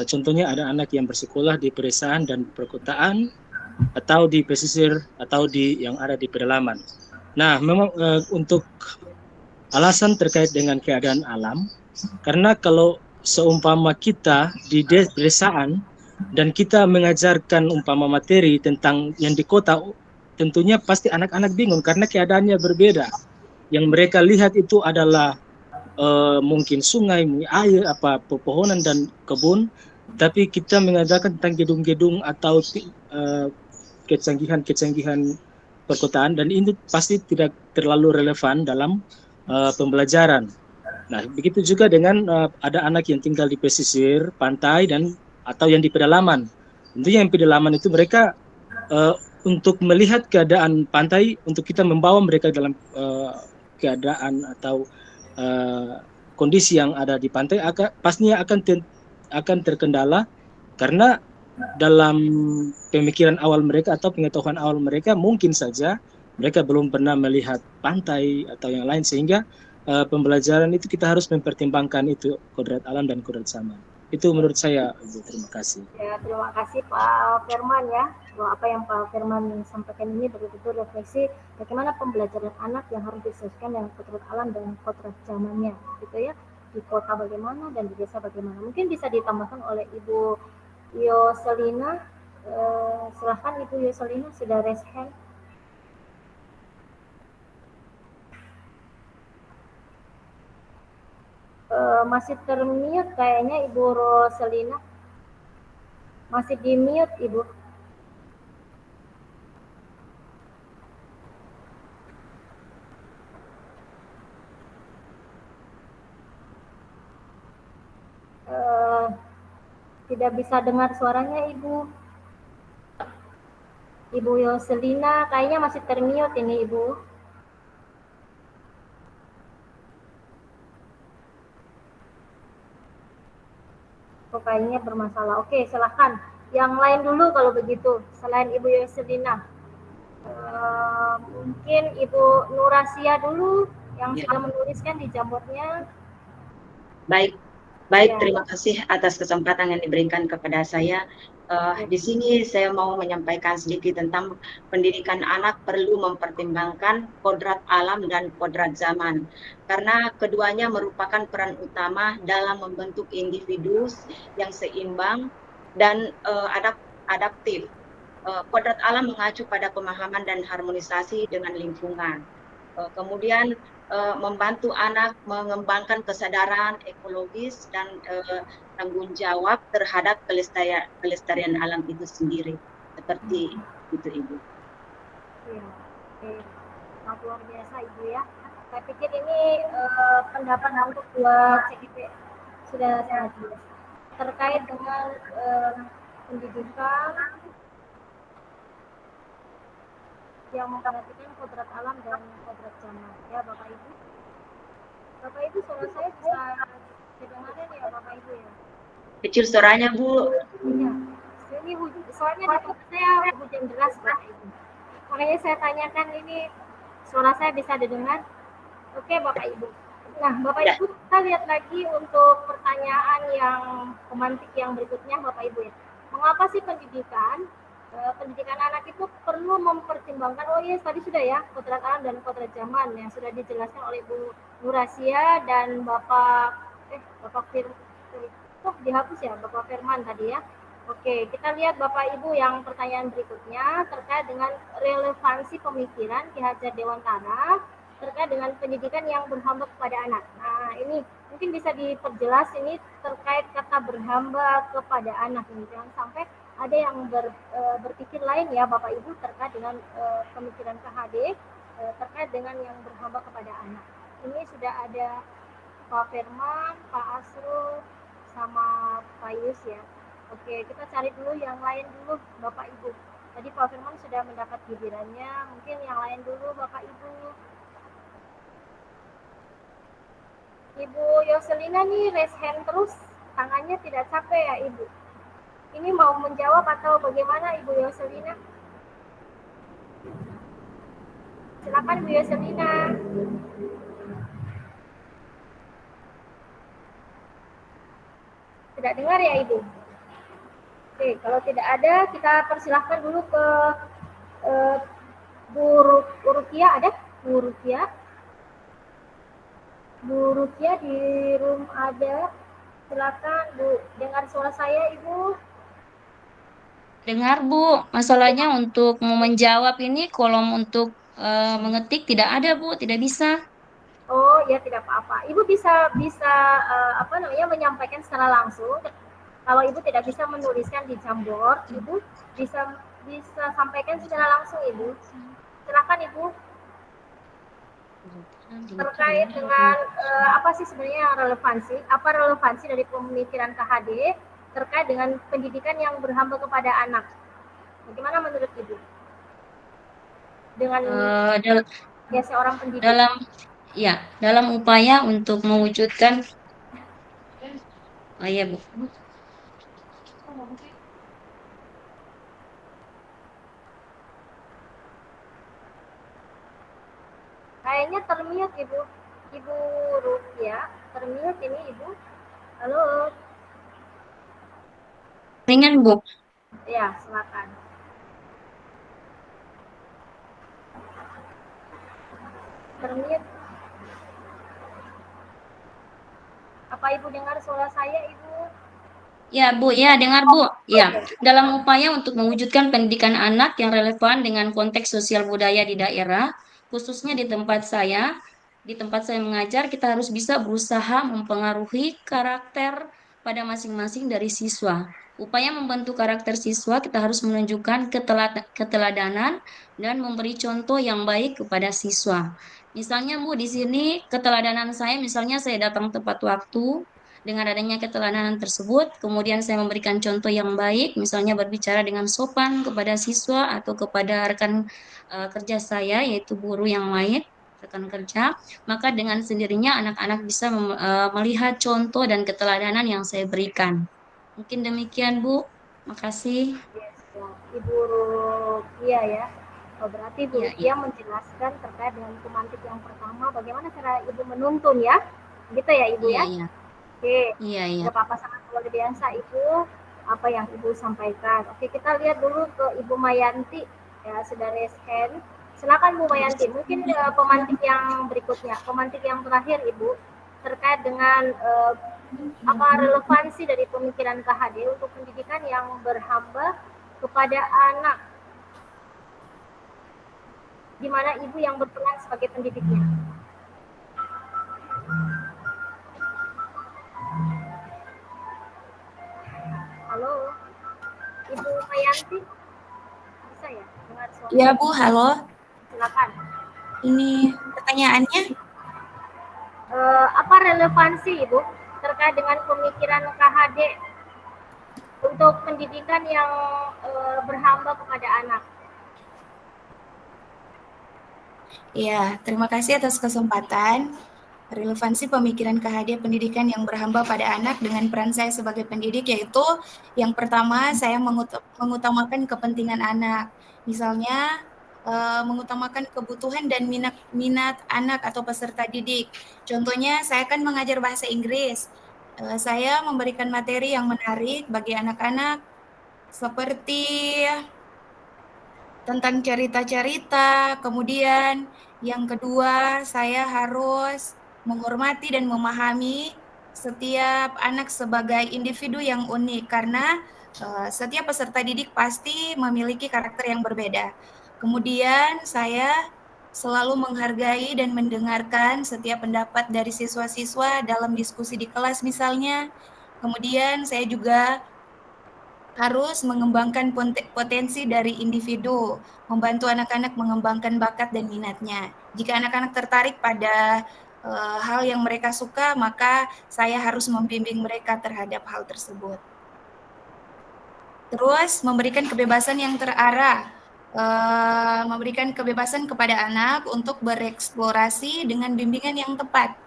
Contohnya ada anak yang bersekolah di pedesaan dan perkotaan, atau di pesisir, atau yang ada di pedalaman. Nah, memang untuk alasan terkait dengan keadaan alam, karena kalau seumpama kita di pedesaan dan kita mengajarkan umpama materi tentang yang di kota, tentunya pasti anak-anak bingung karena keadaannya berbeda. Yang mereka lihat itu adalah mungkin sungai, air, pepohonan dan kebun, tapi kita mengajarkan tentang gedung-gedung atau kecanggihan perkotaan, dan ini pasti tidak terlalu relevan dalam pembelajaran. Nah, begitu juga dengan ada anak yang tinggal di pesisir, pantai, atau yang di pedalaman. Tentunya yang pedalaman itu mereka untuk melihat keadaan pantai, untuk kita membawa mereka dalam keadaan atau kondisi yang ada di pantai pastinya akan terkendala karena dalam pemikiran awal mereka atau pengetahuan awal mereka mungkin saja mereka belum pernah melihat pantai atau yang lain, sehingga pembelajaran itu kita harus mempertimbangkan itu kodrat alam dan kodrat zaman. Itu menurut saya, Bu. Terima kasih. Ya, terima kasih Pak Firman ya. Bahwa apa yang Pak Firman sampaikan ini betul-betul refleksi bagaimana pembelajaran anak yang harus disesuaikan dengan kodrat alam dan kodrat zamannya, gitu ya. Di kota bagaimana dan di desa bagaimana. Mungkin bisa ditambahkan oleh Ibu Yoselina. Silahkan Ibu Yoselina, sudah raise hand. Masih termute kayaknya Ibu Roselina. Masih di mute, Ibu. Tidak bisa dengar suaranya, Ibu. Ibu Yoselina kayaknya masih termute ini, Ibu. Oh, kayaknya bermasalah. Oke, silahkan. Yang lain dulu kalau begitu, selain Ibu Yoselina. Mungkin Ibu Nurasia dulu yang Ya. sudah menuliskan di jambornya. Baik, Ya. terima kasih atas kesempatan yang diberikan kepada saya. Di sini saya mau menyampaikan sedikit tentang pendidikan anak perlu mempertimbangkan kodrat alam dan kodrat zaman, karena keduanya merupakan peran utama dalam membentuk individu yang seimbang dan adaptif. Kodrat alam mengacu pada pemahaman dan harmonisasi dengan lingkungan. Kemudian membantu anak mengembangkan kesadaran ekologis dan tanggung jawab terhadap kelestarian alam itu sendiri. Seperti itu, Ibu. Ya, oke. Sangat luar biasa, Ibu ya. Saya pikir ini pendapat untuk dua CIP sudah sangat jelas. Terkait dengan pendidikan yang memperhatikan kodrat alam dan kodrat zaman, ya Bapak Ibu. Bapak Ibu, suara saya bisa didengarkan ya Bapak Ibu ya? Kecil suaranya, Bu. Iya. Ini soalnya di tempat saya hujan deras Bapak Ibu. Makanya saya tanyakan ini suara saya bisa didengar? Oke Bapak Ibu. Nah Bapak Ibu, kita lihat lagi untuk pertanyaan yang pemantik yang berikutnya Bapak Ibu ya. Mengapa sih pendidikan anak itu perlu mempertimbangkan, oh iya tadi sudah ya, kodrat alam dan kodrat zaman yang sudah dijelaskan oleh Bu Nurasia dan Bapak dihapus ya, Bapak Firman tadi ya. Oke, kita lihat Bapak Ibu yang pertanyaan berikutnya terkait dengan relevansi pemikiran Ki Hajar Dewantara terkait dengan pendidikan yang berhamba kepada anak. Nah, ini mungkin bisa diperjelas ini terkait kata berhamba kepada anak ini. Jangan sampai ada yang berpikir lain ya Bapak Ibu terkait dengan pemikiran KHD terkait dengan yang berhamba kepada anak. Ini sudah ada Pak Firman, Pak Asrul, sama Pak Yus ya. Oke, kita cari dulu yang lain dulu Bapak Ibu. Tadi Pak Firman sudah mendapat gilirannya, mungkin yang lain dulu Bapak Ibu. Ibu Yoselina nih raise hand terus, tangannya tidak capek ya Ibu. Ini mau menjawab atau bagaimana Ibu Yoselina? Silakan Ibu Yoselina. Tidak dengar ya Ibu? Oke, kalau tidak ada kita persilahkan dulu ke Bu Rukia, ada Bu Rukia? Bu Rukia di room ada, silakan Bu, dengar suara saya Ibu? Dengar Bu, masalahnya untuk menjawab ini kolom untuk mengetik tidak ada Bu, tidak bisa. Oh ya tidak apa-apa. Ibu bisa menyampaikan secara langsung. Kalau Ibu tidak bisa menuliskan di Jamboard, Ibu bisa sampaikan secara langsung Ibu. Silakan Ibu. Terkait dengan apa sih sebenarnya relevansi? Apa relevansi dari pemikiran KHD terkait dengan pendidikan yang berhamba kepada anak? Bagaimana menurut Ibu? Dengan seorang pendidik. Dalam upaya untuk mewujudkan Bu. Kayaknya termute Ibu. Ibu Rukia, termute ini Ibu. Halo. Ringan Bu. Ya, silakan. Termute. Apa Ibu dengar suara saya Ibu? Ya Bu, ya dengar Bu. Ya, dalam upaya untuk mewujudkan pendidikan anak yang relevan dengan konteks sosial budaya di daerah, khususnya di tempat saya mengajar, kita harus bisa berusaha mempengaruhi karakter pada masing-masing dari siswa. Upaya membentuk karakter siswa, kita harus menunjukkan keteladanan dan memberi contoh yang baik kepada siswa. Misalnya Bu, di sini keteladanan saya, misalnya saya datang tepat waktu. Dengan adanya keteladanan tersebut, kemudian saya memberikan contoh yang baik, misalnya berbicara dengan sopan kepada siswa atau kepada rekan kerja saya, yaitu guru yang lain, rekan kerja, maka dengan sendirinya anak-anak bisa melihat contoh dan keteladanan yang saya berikan. Mungkin demikian, Bu. Makasih. Yes, ya. Ibu Rukia ya. Berarti Bu Rukia menjelaskan terkait dengan pemantik yang pertama, bagaimana cara Ibu menuntun ya. Gitu ya Ibu ya? Iya. Oke. Iya, iya. Gak apa-apa, sangat luar biasa Ibu apa yang Ibu sampaikan. Oke, kita lihat dulu ke Ibu Mayanti ya, sudah raise hand. Silakan Bu Mayanti, mungkin pemantik yang berikutnya, pemantik yang terakhir Ibu, terkait dengan apa relevansi dari pemikiran KHD untuk pendidikan yang berhamba kepada anak, di mana Ibu yang berperan sebagai pendidiknya. Halo, Ibu Mayanti, bisa ya dengar suara? Ya Bu, halo. Silakan. Ini pertanyaannya. Apa relevansi Ibu terkait dengan pemikiran KHD untuk pendidikan yang berhamba kepada anak? Ya, terima kasih atas kesempatan. Relevansi pemikiran KHD pendidikan yang berhamba pada anak dengan peran saya sebagai pendidik, yaitu yang pertama, saya mengutamakan kepentingan anak. Misalnya, mengutamakan kebutuhan dan minat anak atau peserta didik. Contohnya, saya akan mengajar bahasa Inggris. Saya memberikan materi yang menarik bagi anak-anak seperti tentang cerita-cerita. Kemudian yang kedua, saya harus menghormati dan memahami setiap anak sebagai individu yang unik, karena setiap peserta didik pasti memiliki karakter yang berbeda. Kemudian saya selalu menghargai dan mendengarkan setiap pendapat dari siswa-siswa dalam diskusi di kelas misalnya. Kemudian saya juga harus mengembangkan potensi dari individu, membantu anak-anak mengembangkan bakat dan minatnya. Jika anak-anak tertarik pada hal yang mereka suka, maka saya harus membimbing mereka terhadap hal tersebut. Terus memberikan kebebasan yang terarah, memberikan kebebasan kepada anak untuk bereksplorasi dengan bimbingan yang tepat.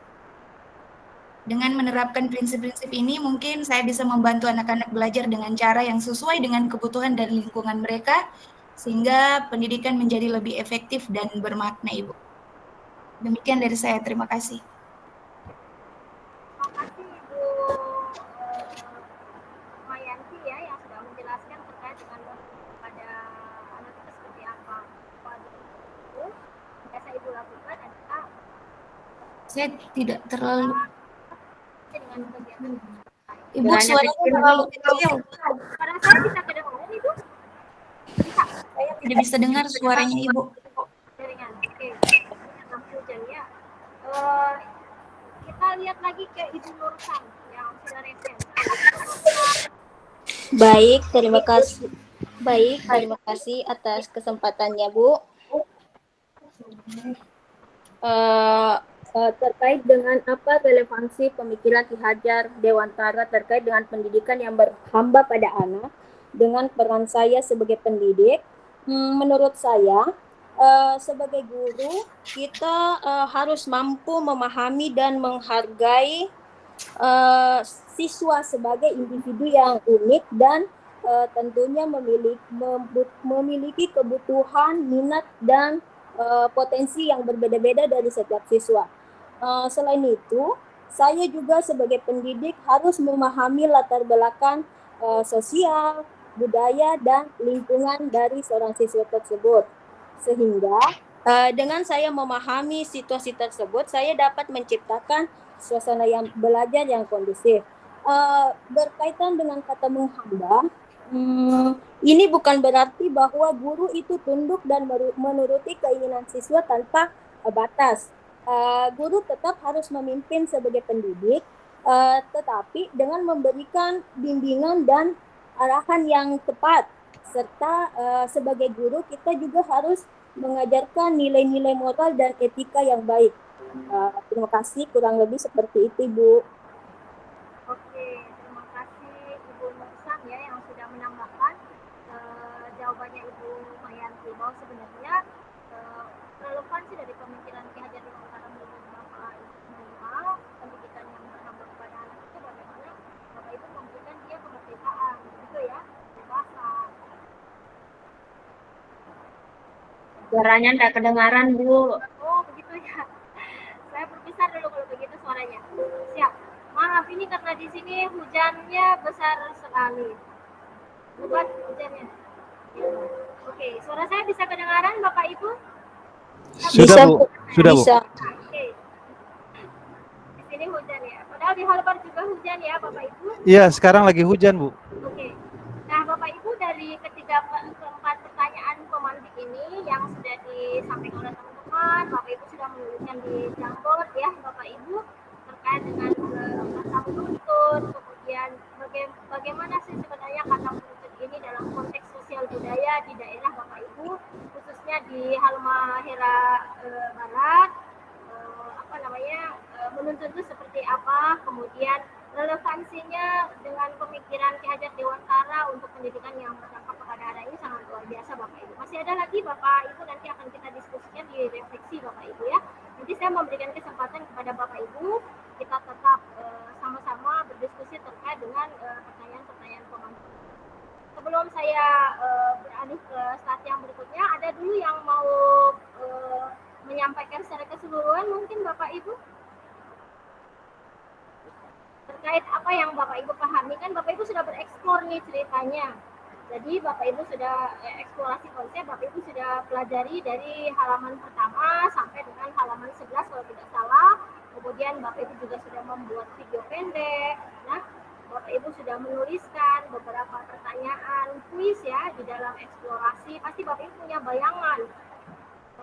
Dengan menerapkan prinsip-prinsip ini, mungkin saya bisa membantu anak-anak belajar dengan cara yang sesuai dengan kebutuhan dan lingkungan mereka, sehingga pendidikan menjadi lebih efektif dan bermakna, Ibu. Demikian dari saya, terima kasih. Terima kasih Ibu Mayanti ya, yang sudah menjelaskan terkait dengan pada anak itu seperti apa. Itu biasa Ibu lakukan adalah saya tidak terlalu dengan kegiatan. Ibu suaranya terlalu kecil. Suara saya bisa kedengaran Ibu? Bisa. Saya tidak bisa dengar suaranya Ibu. Jaringan. Oke. Hujan ya. Kita lihat lagi ke Ibu Nursan yang sudah resen. Baik, terima kasih. Baik, terima kasih atas kesempatannya, Bu. Terkait dengan apa relevansi pemikiran Ki Hajar Dewantara terkait dengan pendidikan yang berhamba pada anak dengan peran saya sebagai pendidik, menurut saya sebagai guru kita harus mampu memahami dan menghargai siswa sebagai individu yang unik dan tentunya memiliki kebutuhan, minat dan potensi yang berbeda-beda dari setiap siswa. Selain itu, saya juga sebagai pendidik harus memahami latar belakang sosial, budaya, dan lingkungan dari seorang siswa tersebut. Sehingga dengan saya memahami situasi tersebut, saya dapat menciptakan suasana yang belajar yang kondusif. Berkaitan dengan kata menghamba, ini bukan berarti bahwa guru itu tunduk dan menuruti keinginan siswa tanpa batas. Guru tetap harus memimpin sebagai pendidik, tetapi dengan memberikan bimbingan dan arahan yang tepat, serta sebagai guru kita juga harus mengajarkan nilai-nilai moral dan etika yang baik. Terima kasih, kurang lebih seperti itu, Ibu. Oke, terima kasih Ibu Nursan ya yang sudah menambahkan jawabannya Ibu Mayanti, bahwa sebenarnya relevansi dari pemikiran Ki Hajar Dewantara menurut Bapak Ibu semua, pendidikan yang berhamba kepada anak itu bagaimana Bapak Ibu memberikan dia kemerdekaan, gitu ya, kebebasan. Suaranya tidak kedengaran, Bu. Oh, begitu ya. Saya berpisah dulu kalau begitu suaranya. Siap. Maaf, ini karena di sini hujannya besar sekali. Buat hujannya. Ya. Oke, suara saya bisa kedengaran Bapak Ibu? Sudah, Bu. Sudah, Bu. Bisa. Oke. Di sini hujan ya. Padahal di Halbar juga hujan ya Bapak Ibu. Iya, sekarang lagi hujan, Bu. Oke. Nah, Bapak Ibu, dari keempat pertanyaan pemantik ini yang sudah disampaikan oleh teman-teman, Bapak Ibu sudah menuliskan di Jamboard ya Bapak Ibu, terkait dengan kata menuntut, kemudian bagaimana sih sebenarnya kata menuntut ini dalam konteks sosial budaya di daerah Bapak Ibu, khususnya di Halmahera Barat, menuntut itu seperti apa, kemudian relevansinya dengan pemikiran Ki Hajar Dewantara untuk pendidikan yang berdampak kepada anak ini sangat luar biasa Bapak Ibu. Masih ada lagi Bapak Ibu, nanti akan kita diskusikan di refleksi Bapak Ibu ya. Nanti saya memberikan kesempatan kepada Bapak Ibu, kita tetap sama-sama berdiskusi terkait dengan pertanyaan-pertanyaan pemantik. Sebelum saya beralih ke slide yang berikutnya, ada dulu yang mau menyampaikan secara keseluruhan mungkin Bapak Ibu? Terkait apa yang Bapak Ibu pahami, kan Bapak Ibu sudah bereksplor nih ceritanya. Jadi Bapak Ibu sudah eksplorasi konsep, Bapak Ibu sudah pelajari dari halaman pertama sampai dengan halaman 11 kalau tidak salah. Kemudian Bapak Ibu juga sudah membuat video pendek. Nah, Bapak Ibu sudah menuliskan beberapa pertanyaan kuis ya di dalam eksplorasi. Pasti Bapak Ibu punya bayangan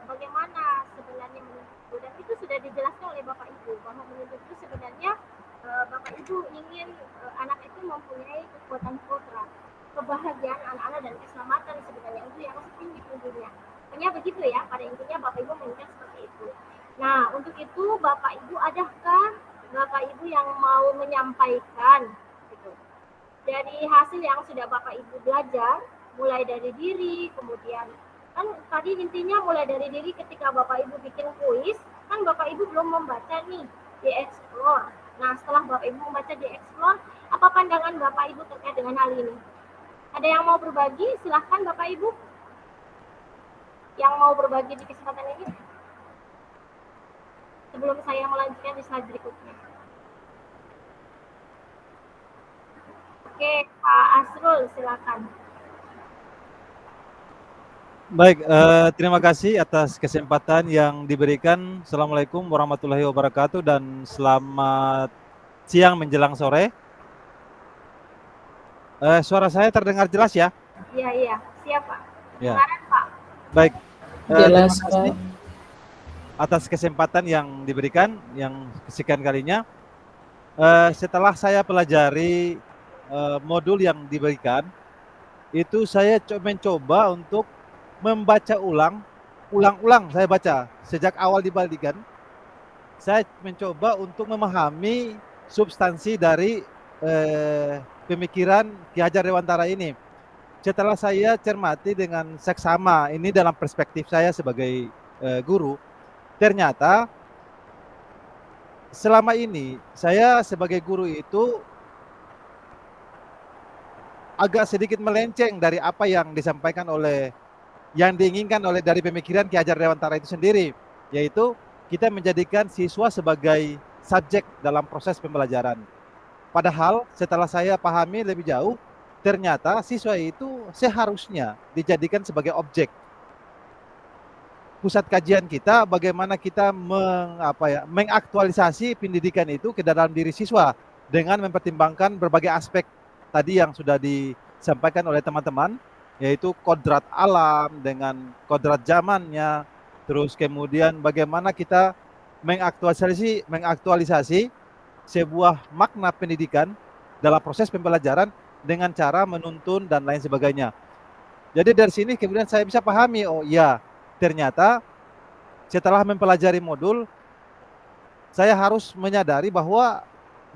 bagaimana sebenarnya menuntut, dan itu sudah dijelaskan oleh Bapak Ibu bahwa menuntut itu sebenarnya Bapak Ibu ingin anak itu mempunyai kekuatan kodrat, kebahagiaan anak-anak dan keselamatan sebenarnya itu yang tinggi tingginya. Pokoknya begitu ya, pada intinya Bapak Ibu menginginkan seperti itu. Nah, untuk itu Bapak Ibu, adakah Bapak Ibu yang mau menyampaikan gitu, dari hasil yang sudah Bapak Ibu belajar, mulai dari diri, kemudian kan tadi intinya mulai dari diri ketika Bapak Ibu bikin kuis, kan Bapak Ibu belum membaca nih, di-explore. Nah, setelah Bapak Ibu membaca di-explore, apa pandangan Bapak Ibu terkait dengan hal ini? Ada yang mau berbagi? Silahkan Bapak Ibu. Yang mau berbagi di kesempatan ini. Sebelum saya melanjutkan di slide berikutnya. Oke, Pak Asrul, silakan. Baik, terima kasih atas kesempatan yang diberikan. Assalamualaikum warahmatullahi wabarakatuh dan selamat siang menjelang sore. Suara saya terdengar jelas ya? Iya, siap Pak. Ya. Silakan Pak. Baik, Jelas terima kasih atas kesempatan yang diberikan yang kesekian kalinya. Setelah saya pelajari modul yang diberikan, itu saya mencoba untuk membaca ulang-ulang saya baca sejak awal dibalikan. Saya mencoba untuk memahami substansi dari pemikiran Ki Hajar Dewantara ini. Setelah saya cermati dengan seksama ini dalam perspektif saya sebagai guru, ternyata selama ini saya sebagai guru itu agak sedikit melenceng dari apa yang disampaikan oleh yang diinginkan oleh dari pemikiran Ki Hajar Dewantara itu sendiri, yaitu kita menjadikan siswa sebagai subjek dalam proses pembelajaran. Padahal setelah saya pahami lebih jauh, ternyata siswa itu seharusnya dijadikan sebagai objek. Pusat kajian kita bagaimana kita mengaktualisasi pendidikan itu ke dalam diri siswa dengan mempertimbangkan berbagai aspek tadi yang sudah disampaikan oleh teman-teman, yaitu kodrat alam dengan kodrat zamannya, terus kemudian bagaimana kita mengaktualisasi sebuah makna pendidikan dalam proses pembelajaran dengan cara menuntun dan lain sebagainya. Jadi dari sini kemudian saya bisa pahami, oh iya, ternyata setelah mempelajari modul, saya harus menyadari bahwa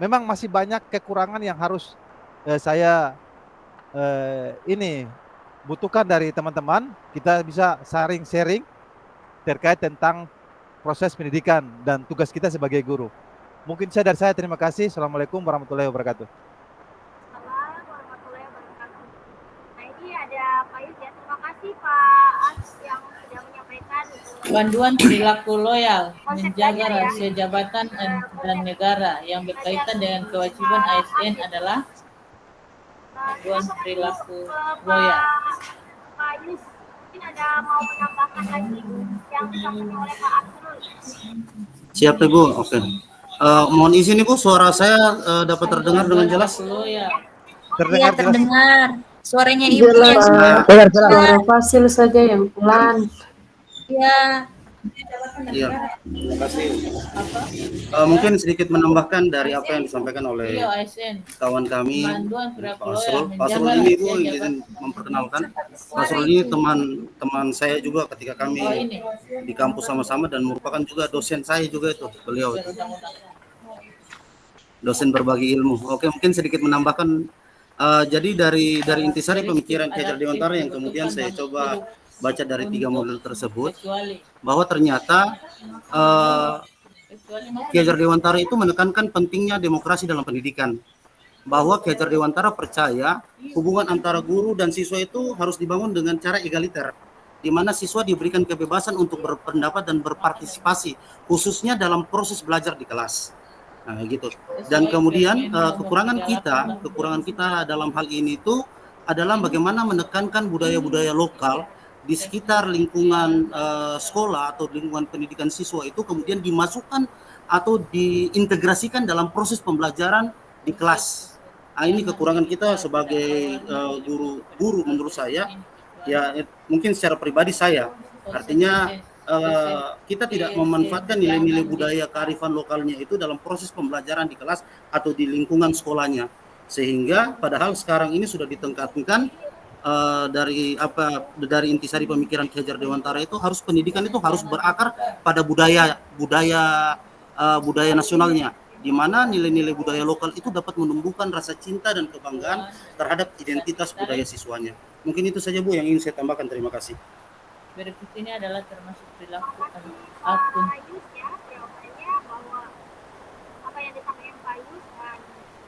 memang masih banyak kekurangan yang harus saya ini butuhkan dari teman-teman. Kita bisa sharing terkait tentang proses pendidikan dan tugas kita sebagai guru. Mungkin dari saya, terima kasih. Assalamualaikum warahmatullahi wabarakatuh. Assalamualaikum warahmatullahi wabarakatuh. Nah ini ada Pak Yus ya. Terima kasih Pak As yang sudah menyampaikan Panduan perilaku loyal, konsep menjaga belajar ya. rahasia jabatan dan negara yang berkaitan dengan kewajiban ASN adalah panduan perilaku loyal. Pak Yus, mungkin ada mau menambahkan lagi yang disampaikan oleh Pak Asrul. Siap Ibu, oke. Mohon izin Ibu, suara saya dapat terdengar dengan jelas? Loyal. Iya, terdengar. Suaranya Ibu yang Suara Fasil saja yang pelan. Iya. Iya, terima kasih. Mungkin sedikit menambahkan dari apa yang disampaikan oleh kawan kami, Pak Asrul. Pak Asrul ini Ibu izin memperkenalkan. Pak Asrul ini teman saya juga ketika kami di kampus sama-sama dan merupakan juga dosen saya juga itu, beliau itu. Dosen berbagi ilmu. Oke, mungkin sedikit menambahkan. Jadi dari intisari pemikiran Ki Hajar Dewantara yang kemudian saya coba baca dari 3 modul tersebut, bahwa ternyata Ki Hajar Dewantara itu menekankan pentingnya demokrasi dalam pendidikan, bahwa Ki Hajar Dewantara percaya hubungan antara guru dan siswa itu harus dibangun dengan cara egaliter, di mana siswa diberikan kebebasan untuk berpendapat dan berpartisipasi, khususnya dalam proses belajar di kelas. Nah, gitu. Dan kemudian kekurangan kita dalam hal ini itu adalah bagaimana menekankan budaya-budaya lokal di sekitar lingkungan sekolah atau lingkungan pendidikan siswa itu kemudian dimasukkan atau diintegrasikan dalam proses pembelajaran di kelas. Nah, ini kekurangan kita sebagai guru menurut saya. Ya, mungkin secara pribadi saya, artinya kita tidak memanfaatkan nilai-nilai budaya kearifan lokalnya itu dalam proses pembelajaran di kelas atau di lingkungan sekolahnya, sehingga padahal sekarang ini sudah ditengkatkan dari intisari pemikiran Ki Hajar Dewantara itu harus pendidikan itu harus berakar pada budaya nasionalnya, di mana nilai-nilai budaya lokal itu dapat menumbuhkan rasa cinta dan kebanggaan terhadap identitas budaya siswanya. Mungkin itu saja Bu yang ingin saya tambahkan. Terima kasih. Berikut ini adalah termasuk perilaku akun. Pak Yus ya, jawabannya bahwa apa yang disampaikan Pak Yus dan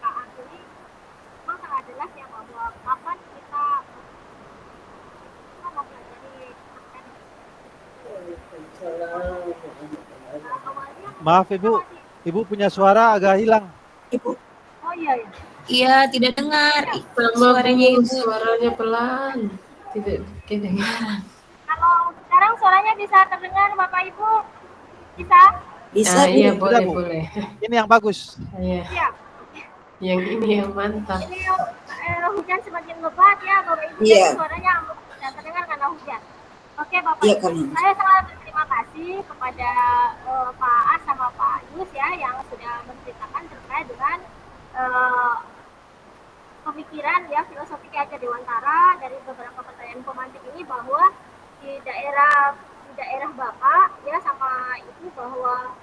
Kak Agus ini memang sangat jelas ya, bahwa kapan kita mempelajari Maaf Ibu punya suara agak hilang. Ibu. Oh iya ya. Iya, tidak dengar. Suaranya Ibu. Suaranya pelan. Tidak kedengaran. Kalau sekarang suaranya bisa terdengar Bapak Ibu? Bisa? Bisa, Bu. Iya, boleh. Ini yang bagus. Iya. Siap. Yang ini yang mantap. Ini hujan semakin lebat ya Bapak Ibu. Iya. Suaranya tidak terdengar karena hujan. Oke Bapak Iya, Ibu, saya sangat berterima kasih kepada Pak As sama Pak Yus ya yang sudah menceritakan terkait dengan pemikiran ya filosofi Ki Hajar Dewantara dari beberapa pertanyaan pemantik ini, bahwa di daerah Bapak ya sama Ibu, bahwa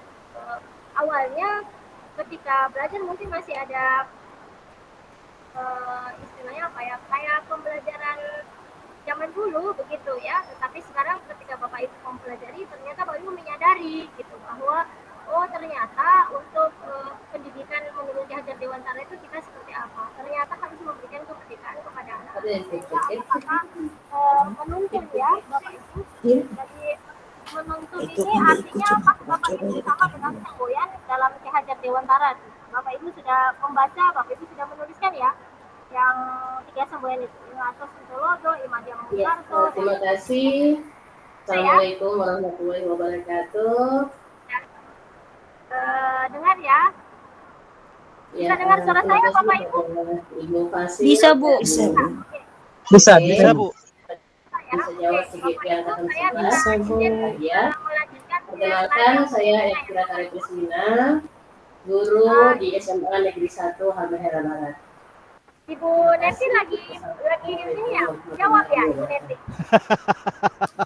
awalnya ketika belajar mungkin masih ada istilahnya apa ya, kayak pembelajaran zaman dulu begitu ya, tetapi sekarang ketika Bapak Ibu mempelajari ternyata Bapak Ibu menyadari gitu bahwa oh ternyata untuk pendidikan menurut Ki Hajar Dewantara itu kita seperti apa, ternyata harus memberikan kemerdekaan kepada anak. Menuntun ya Bapak Ibu. Jadi menuntun ini artinya Bapak Ibu sama dengan semboyan dalam Ki Hajar Dewantara. Bapak Ibu sudah membaca, Bapak Ibu sudah menuliskan ya yang 3 semboyan itu, Ingatos Sintolodo, Imadia Mungkarto. Terima kasih. Assalamualaikum warahmatullahi wabarakatuh. Dengar ya. Bisa dengar suara saya Bapak Ibu? Bisa, Bu. Bisa, Bu. Bisa jawab sedikit angkatan 11. Ya. Perkenalkan, saya Ekira Karekrismina. guru di SMA Negeri 1 Halmahera Barat. Ibu Neti lagi ini ya, jawab ya Ibu Neti.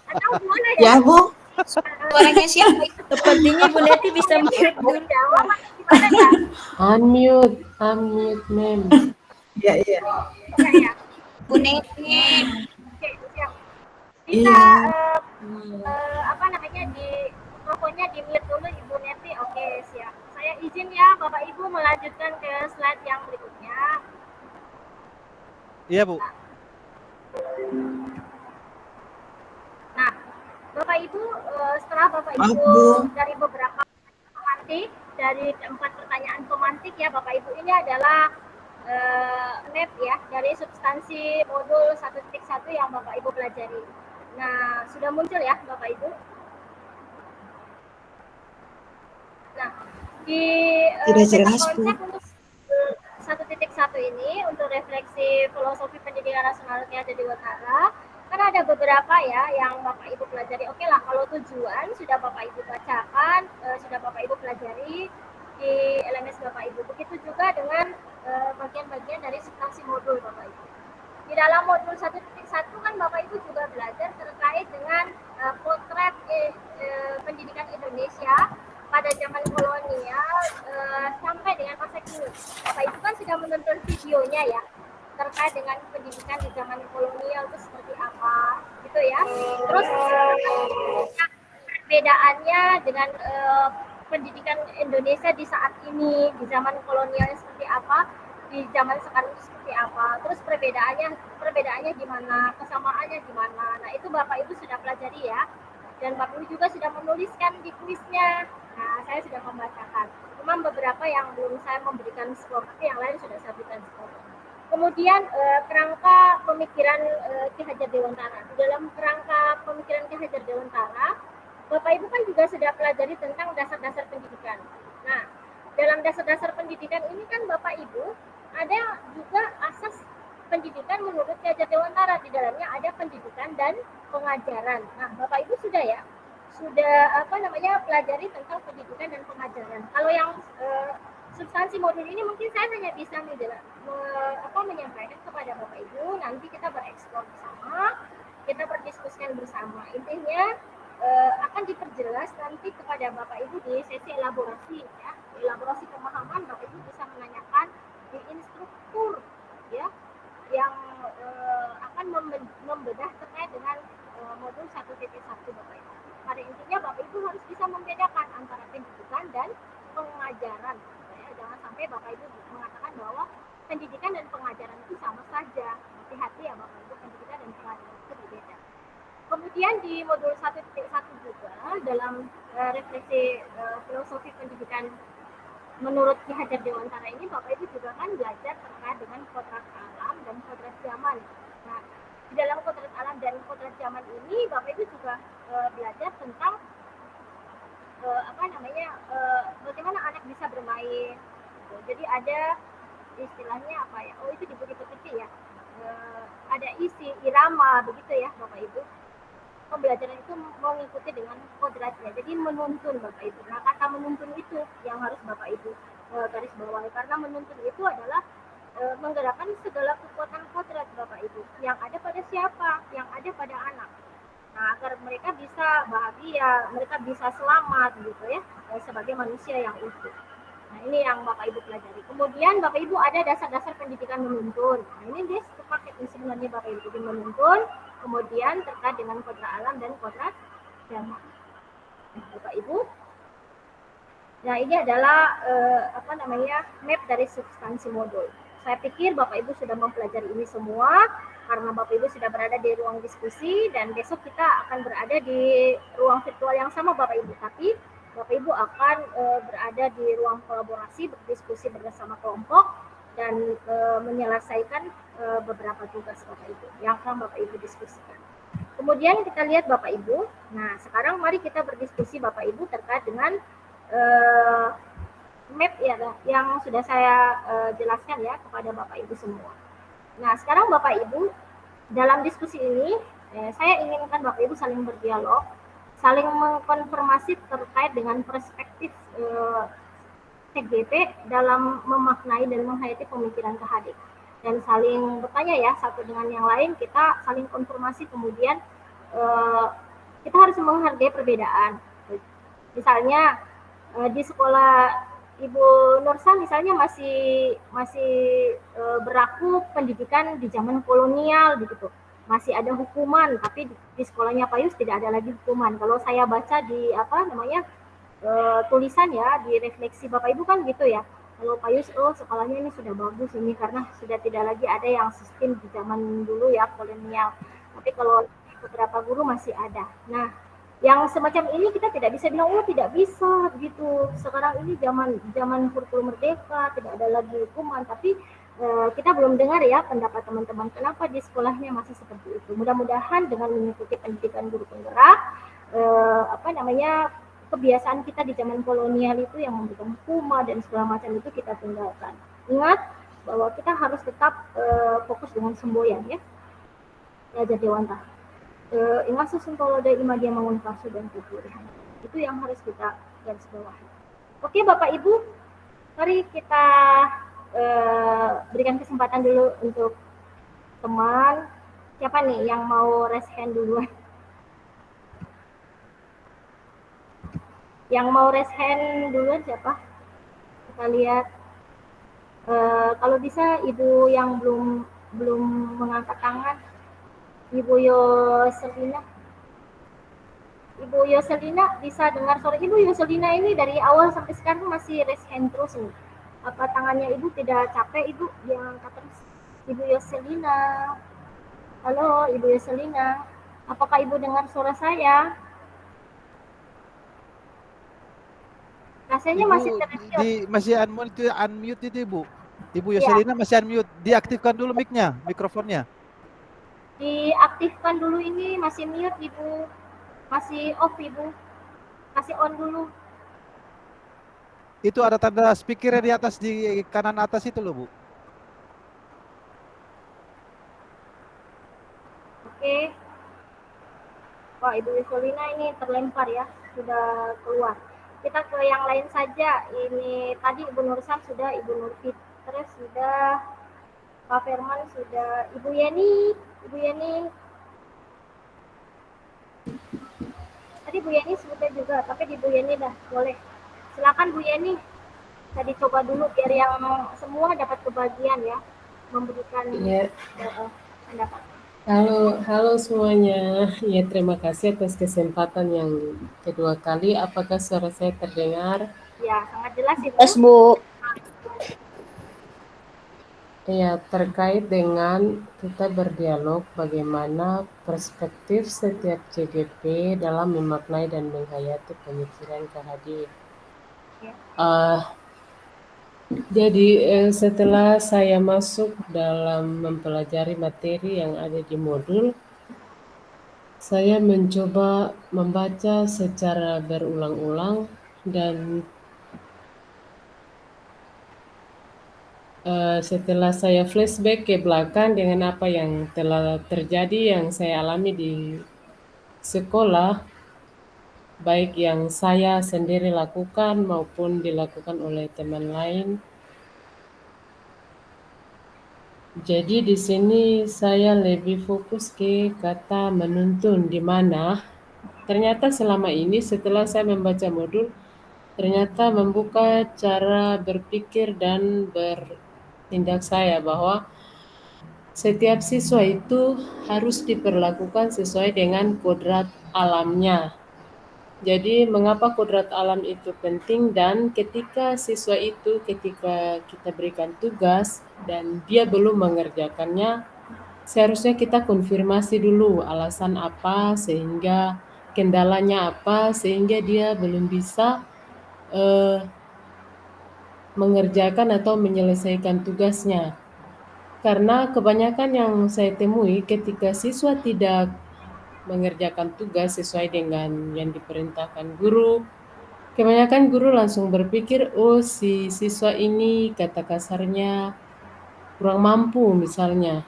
Atau gimana ya? Ya, Bu. Suaranya siapa? Sepertinya Ibu Neti bisa mute dulu. Jawab atau gimana ya? Unmute, ma'am. Iya. Ya, ya. Bu Neti. Oke, siap. Bisa apa namanya di mikrofonnya di mute dulu Ibu Neti. Oke, siap. Saya izin ya Bapak Ibu melanjutkan ke slide yang berikutnya. Iya, Bu. Nah, Bapak Ibu, setelah Bapak Maaf, Ibu Bu. dari beberapa pemantik, dari 4 pertanyaan pemantik ya Bapak Ibu, ini adalah map ya dari substansi modul 1.1 yang Bapak Ibu pelajari. Nah, sudah muncul ya Bapak Ibu. Nah, di Tidak jelas, Bu. konsep untuk 1.1 ini untuk refleksi filosofi pendidikan nasional Ki-Hajar Dewantara, kan ada beberapa ya yang Bapak Ibu pelajari. Oke lah, kalau tujuan sudah Bapak Ibu bacakan, sudah Bapak Ibu pelajari di LMS Bapak Ibu. Begitu juga dengan bagian-bagian dari substansi modul Bapak Ibu. Di dalam modul 1.1 kan Bapak Ibu juga belajar terkait dengan potret pendidikan Indonesia pada zaman kolonial sampai dengan masa kini. Bapak Ibu kan sudah menonton videonya ya terkait dengan pendidikan di zaman kolonial itu seperti apa gitu ya. Terus perbedaannya dengan pendidikan Indonesia di saat ini, di zaman kolonial seperti apa, di zaman sekarang itu seperti apa. Terus perbedaannya gimana, kesamaannya gimana. Nah, itu Bapak Ibu sudah pelajari ya. Dan Bapak Ibu juga sudah menuliskan di kuisnya. Nah, saya sudah membacakan. Cuma beberapa yang belum saya memberikan skor, tapi yang lain sudah saya berikan skor. Kemudian kerangka pemikiran Ki-Hajar Dewantara. Di dalam kerangka pemikiran Ki-Hajar Dewantara, Bapak Ibu kan juga sudah pelajari tentang dasar-dasar pendidikan. Nah, dalam dasar-dasar pendidikan ini kan Bapak Ibu ada juga asas pendidikan menurut Ki-Hajar Dewantara. Di dalamnya ada pendidikan dan pengajaran. Nah, Bapak Ibu sudah ya? Sudah pelajari tentang pendidikan dan pengajaran. Kalau yang substansi modul ini mungkin saya hanya bisa menyampaikan kepada Bapak Ibu, nanti kita bereksplor bersama, kita berdiskusikan bersama. Intinya akan diperjelas nanti kepada Bapak Ibu di sesi elaborasi ya. Elaborasi pemahaman Bapak Ibu bisa menanyakan di instruktur ya yang akan membedah terkait dengan modul 1.1 Bapak Ibu. Pada intinya Bapak Ibu harus bisa membedakan antara pendidikan dan pengajaran. Ya. Jangan sampai Bapak Ibu mengatakan bahwa pendidikan dan pengajaran itu sama saja. Hati-hati ya Bapak Ibu, pendidikan dan pengajaran itu berbeda. Kemudian di modul 1.1 juga dalam refleksi filosofi pendidikan menurut Ki-Hajar Dewantara ini, Bapak Ibu juga kan belajar terkait dengan kodrat alam dan kodrat zaman. Nah, di dalam kodrat alam dan kodrat zaman ini Bapak Ibu juga belajar tentang bagaimana anak bisa bermain. Jadi ada istilahnya apa ya? Oh, itu di buku pekerti ya. Ada isi irama begitu ya Bapak Ibu. Pembelajaran itu mengikuti dengan kodratnya. Jadi menuntun Bapak Ibu. Nah, kata menuntun itu yang harus Bapak Ibu garis bawahi, karena menuntun itu adalah menggerakkan segala kekuatan kodrat Bapak Ibu yang ada pada siapa? Yang ada pada anak. Nah, agar mereka bisa bahagia, mereka bisa selamat gitu ya, sebagai manusia yang utuh. Nah, ini yang Bapak Ibu pelajari. Kemudian Bapak Ibu ada dasar-dasar pendidikan menuntun. Nah, ini dia sepaket sebenarnya Bapak Ibu. Jadi menuntun, kemudian terkait dengan kodrat alam dan kodrat zaman. Nah, Bapak Ibu. Nah, ini adalah map dari substansi modul. Saya pikir Bapak Ibu sudah mempelajari ini semua karena Bapak Ibu sudah berada di ruang diskusi, dan besok kita akan berada di ruang virtual yang sama Bapak Ibu. Tapi Bapak Ibu akan berada di ruang kolaborasi, berdiskusi bersama kelompok dan menyelesaikan beberapa tugas Bapak Ibu yang akan Bapak Ibu diskusikan. Kemudian kita lihat Bapak Ibu. Nah, sekarang mari kita berdiskusi Bapak Ibu terkait dengan map ya yang sudah saya jelaskan ya kepada Bapak Ibu semua. Nah, sekarang Bapak Ibu dalam diskusi ini saya inginkan Bapak Ibu saling berdialog, saling mengkonfirmasi terkait dengan perspektif CGP dalam memaknai dan menghayati pemikiran KHD dan saling bertanya ya satu dengan yang lain, kita saling konfirmasi, kemudian kita harus menghargai perbedaan. Misalnya di sekolah Ibu Nursa misalnya masih berlaku pendidikan di zaman kolonial begitu. Masih ada hukuman, tapi di sekolahnya Pak Yus tidak ada lagi hukuman. Kalau saya baca di tulisan ya, di refleksi Bapak Ibu kan gitu ya. Kalau Pak Yus, sekolahnya ini sudah bagus ini karena sudah tidak lagi ada yang sistem di zaman dulu ya kolonial. Tapi kalau beberapa guru masih ada. Nah, yang semacam ini kita tidak bisa bilang tidak bisa begitu. Sekarang ini zaman kurikulum merdeka, tidak ada lagi hukuman, tapi kita belum dengar ya pendapat teman-teman kenapa di sekolahnya masih seperti itu. Mudah-mudahan dengan mengikuti pendidikan guru penggerak kebiasaan kita di zaman kolonial itu yang memberikan hukuman dan segala macam itu kita tinggalkan. Ingat bahwa kita harus tetap fokus dengan semboyan ya. Ya Dewanta. Ingat susuntolo dari imadia mangun kasu dan kepurihan. Itu yang harus kita garis bawahi. Oke Bapak Ibu, mari kita berikan kesempatan dulu untuk teman. Siapa nih yang mau raise hand duluan? Yang mau raise hand duluan siapa? Kita lihat. Kalau bisa ibu yang belum mengangkat tangan, Ibu Yoselina. Ibu Yoselina bisa dengar suara Ibu Yoselina ini dari awal sampai sekarang masih raise hand terus nih. Apa tangannya Ibu tidak capek Ibu diangkat terus? Ibu Yoselina. Halo Ibu Yoselina. Apakah Ibu dengar suara saya? Rasanya masih termute. Masih unmute itu Ibu. Ibu Yoselina masih unmute. Diaktifkan dulu mic-nya, mikrofonnya. Diaktifkan dulu ini, masih mute Ibu. Masih off Ibu. Kasih on dulu. Itu ada tanda speaker di atas, di kanan atas itu loh Bu. Oke. Wah Ibu Yoselina ini terlempar ya, sudah keluar. Kita ke yang lain saja. Ini tadi Ibu Nursan sudah, Ibu Nurfitri sudah, Pak Firman sudah, Ibu Yeni. Tadi Bu Yeni sudah juga, tapi di Bu Yeni dah boleh. Silakan Bu Yeni. Tadi coba dulu biar yang semua dapat kebagian ya, memberikan pendapat. Halo semuanya. Ya, terima kasih atas kesempatan yang kedua kali. Apakah suara saya terdengar? Ya, sangat jelas Ibu. Yes, Bu. Ya, terkait dengan kita berdialog bagaimana perspektif setiap CGP dalam memaknai dan menghayati pemikiran KHD. Jadi setelah saya masuk dalam mempelajari materi yang ada di modul, saya mencoba membaca secara berulang-ulang dan setelah saya flashback ke belakang dengan apa yang telah terjadi yang saya alami di sekolah, baik yang saya sendiri lakukan maupun dilakukan oleh teman lain. Jadi di sini saya lebih fokus ke kata menuntun, di mana ternyata selama ini setelah saya membaca modul, ternyata membuka cara berpikir dan bertindak saya bahwa setiap siswa itu harus diperlakukan sesuai dengan kodrat alamnya. Jadi mengapa kodrat alam itu penting, dan ketika ketika kita berikan tugas dan dia belum mengerjakannya, seharusnya kita konfirmasi dulu alasan apa, sehingga kendalanya apa, sehingga dia belum bisa mengerjakan atau menyelesaikan tugasnya. Karena kebanyakan yang saya temui ketika siswa tidak mengerjakan tugas sesuai dengan yang diperintahkan guru, kebanyakan guru langsung berpikir, si siswa ini kata kasarnya kurang mampu misalnya.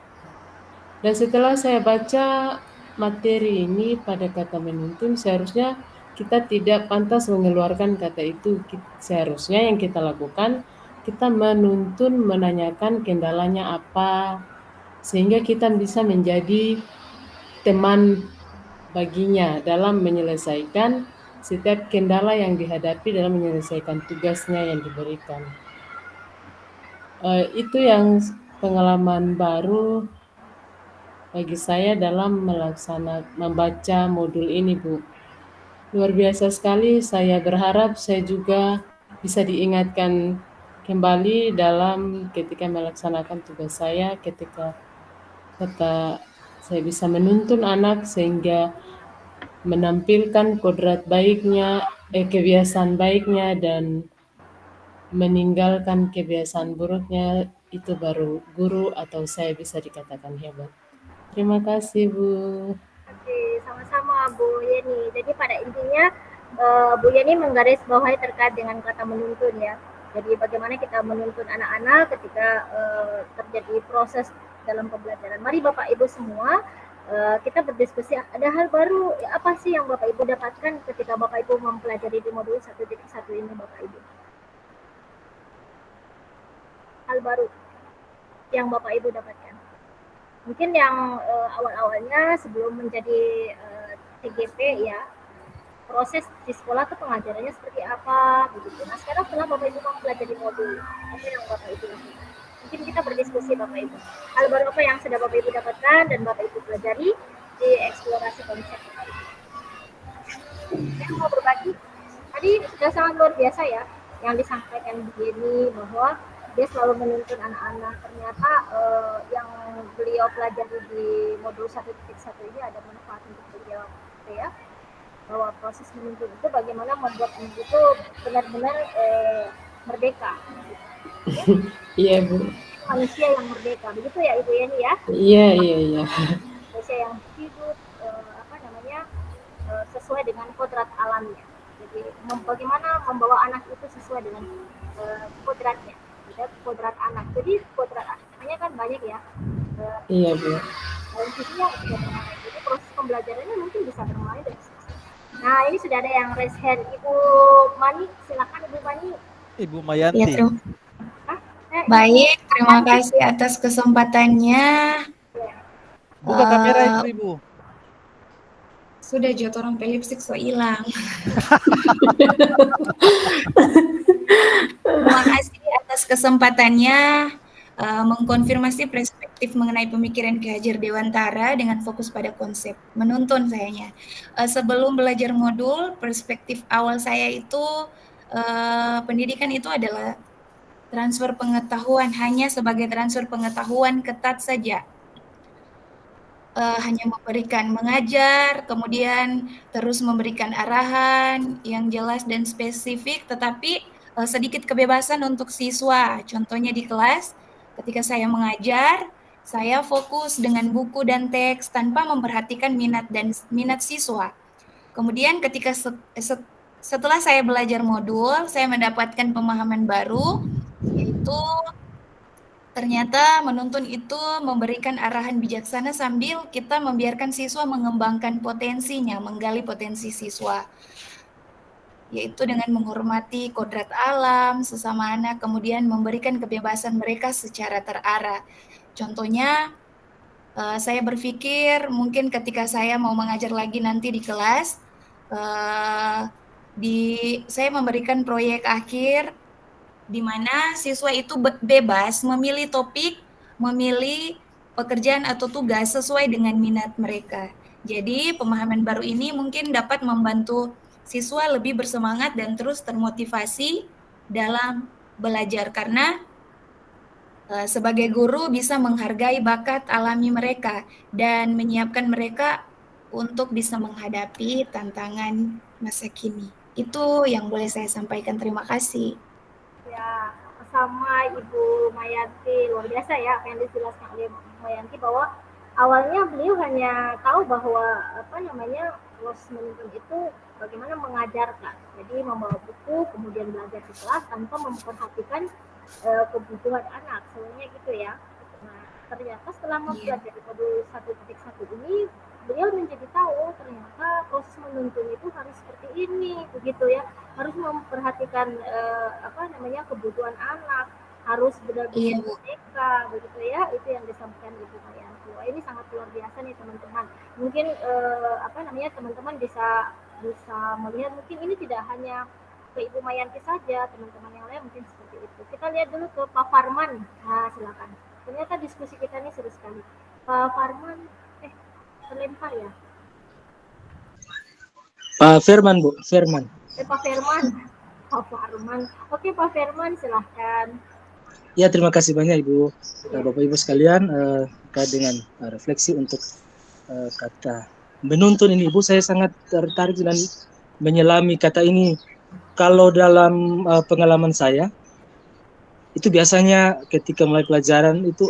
Dan setelah saya baca materi ini pada kata menuntun, seharusnya kita tidak pantas mengeluarkan kata itu. Seharusnya yang kita lakukan, kita menuntun, menanyakan kendalanya apa, sehingga kita bisa menjadi teman baginya dalam menyelesaikan setiap kendala yang dihadapi dalam menyelesaikan tugasnya yang diberikan. Itu yang pengalaman baru bagi saya dalam membaca modul ini, Bu. Luar biasa sekali, saya berharap saya juga bisa diingatkan kembali dalam ketika melaksanakan tugas saya, ketika saya bisa menuntun anak sehingga menampilkan kodrat baiknya, kebiasaan baiknya, dan meninggalkan kebiasaan buruknya, itu baru guru atau saya bisa dikatakan hebat. Terima kasih, Bu. Oke, sama-sama Bu Yeni. Jadi pada intinya Bu Yeni menggarisbawahi terkait dengan kata menuntun ya. Jadi bagaimana kita menuntun anak-anak ketika terjadi proses dalam pembelajaran. Mari Bapak Ibu semua kita berdiskusi, ada hal baru apa sih yang Bapak Ibu dapatkan ketika Bapak Ibu mempelajari di modul 1.1 ini Bapak Ibu? Hal baru yang Bapak Ibu dapatkan. Mungkin yang awal-awalnya sebelum menjadi TGP ya, proses di sekolah tuh pengajarannya seperti apa begitu. Nah sekarang setelah Bapak Ibu mempelajari modul, apa yang Bapak Ibu lakukan? Mungkin kita berdiskusi Bapak Ibu. Hal baru apa yang sudah Bapak Ibu dapatkan dan Bapak Ibu pelajari di eksplorasi konsep Bapak Ibu. Saya mau berbagi. Tadi sudah sangat luar biasa ya yang disampaikan Bu Yeni bahwa dia selalu menuntun anak-anak. Ternyata yang beliau pelajari di modul 1.1 ini ada manfaat untuk beliau, gitu ya. Bahwa proses menuntun itu bagaimana membuat anak itu benar-benar merdeka. Iya, Bu. Manusia yang merdeka, begitu ya Ibu Yeni ya? Iya. Manusia yang hidup sesuai dengan kodrat alamnya. Jadi bagaimana membawa anak itu sesuai dengan kodratnya. Kodrat anak. Jadi kodrat anaknya kan banyak ya. Iya, Bu. Dan sisinya bisa bermain. Jadi proses pembelajarannya mungkin bisa bermain dan selesai. Nah, ini sudah ada yang raise hand. Ibu Mani, silakan Ibu Mani. Ibu Mayanti. Ya, baik, terima kasih atas kesempatannya. Buka kamera itu Ibu. Sudah jatuh orang pelipsik so hilang. Terima kasih atas kesempatannya mengkonfirmasi perspektif mengenai pemikiran Ki Hajar Dewantara dengan fokus pada konsep menuntun sayanya. Sebelum belajar modul, perspektif awal saya itu pendidikan itu adalah transfer pengetahuan, hanya sebagai transfer pengetahuan ketat saja. Hanya memberikan mengajar, kemudian terus memberikan arahan yang jelas dan spesifik, tetapi sedikit kebebasan untuk siswa. Contohnya di kelas, ketika saya mengajar, saya fokus dengan buku dan teks tanpa memperhatikan minat siswa. Kemudian ketika setelah saya belajar modul, saya mendapatkan pemahaman baru, yaitu ternyata menuntun itu memberikan arahan bijaksana sambil kita membiarkan siswa mengembangkan potensinya, menggali potensi siswa. Yaitu dengan menghormati kodrat alam, sesama anak, kemudian memberikan kebebasan mereka secara terarah. Contohnya, saya berpikir mungkin ketika saya mau mengajar lagi nanti di kelas, saya memberikan proyek akhir di mana siswa itu bebas memilih topik, memilih pekerjaan atau tugas sesuai dengan minat mereka. Jadi pemahaman baru ini mungkin dapat membantu siswa lebih bersemangat dan terus termotivasi dalam belajar karena sebagai guru bisa menghargai bakat alami mereka dan menyiapkan mereka untuk bisa menghadapi tantangan masa kini. Itu yang boleh saya sampaikan. Terima kasih. Ya, sama Ibu Mayanti, luar biasa ya apa yang dijelaskan oleh Mayanti bahwa awalnya beliau hanya tahu bahwa proses menuntun itu bagaimana mengajarkan. Jadi membawa buku, kemudian belajar di kelas tanpa memperhatikan kebutuhan anak, sebenarnya gitu ya. Nah, ternyata setelah mempelajari modul 1.1 ini beliau menjadi tahu ternyata proses menuntun itu harus seperti ini, begitu ya, harus memperhatikan kebutuhan anak, harus benar-benar merdeka, begitu ya, itu yang disampaikan Ibu Mayanti. Wah, ini sangat luar biasa nih teman-teman. Mungkin teman-teman bisa melihat, mungkin ini tidak hanya ke Ibu Mayanti saja, teman-teman yang lain mungkin seperti itu. Kita lihat dulu ke Pak Farman. Nah, silakan. Ternyata diskusi kita ini seru sekali. Pak Farman, terlempar ya? Pak Firman, Bu. Firman. Pak Firman. Pak Farman. Oke, Pak Firman, silahkan. Ya, terima kasih banyak Ibu. Bapak Ibu sekalian, terkait dengan refleksi untuk kata menuntun ini, Ibu, saya sangat tertarik dan menyelami kata ini. Kalau dalam pengalaman saya, itu biasanya ketika mulai pelajaran itu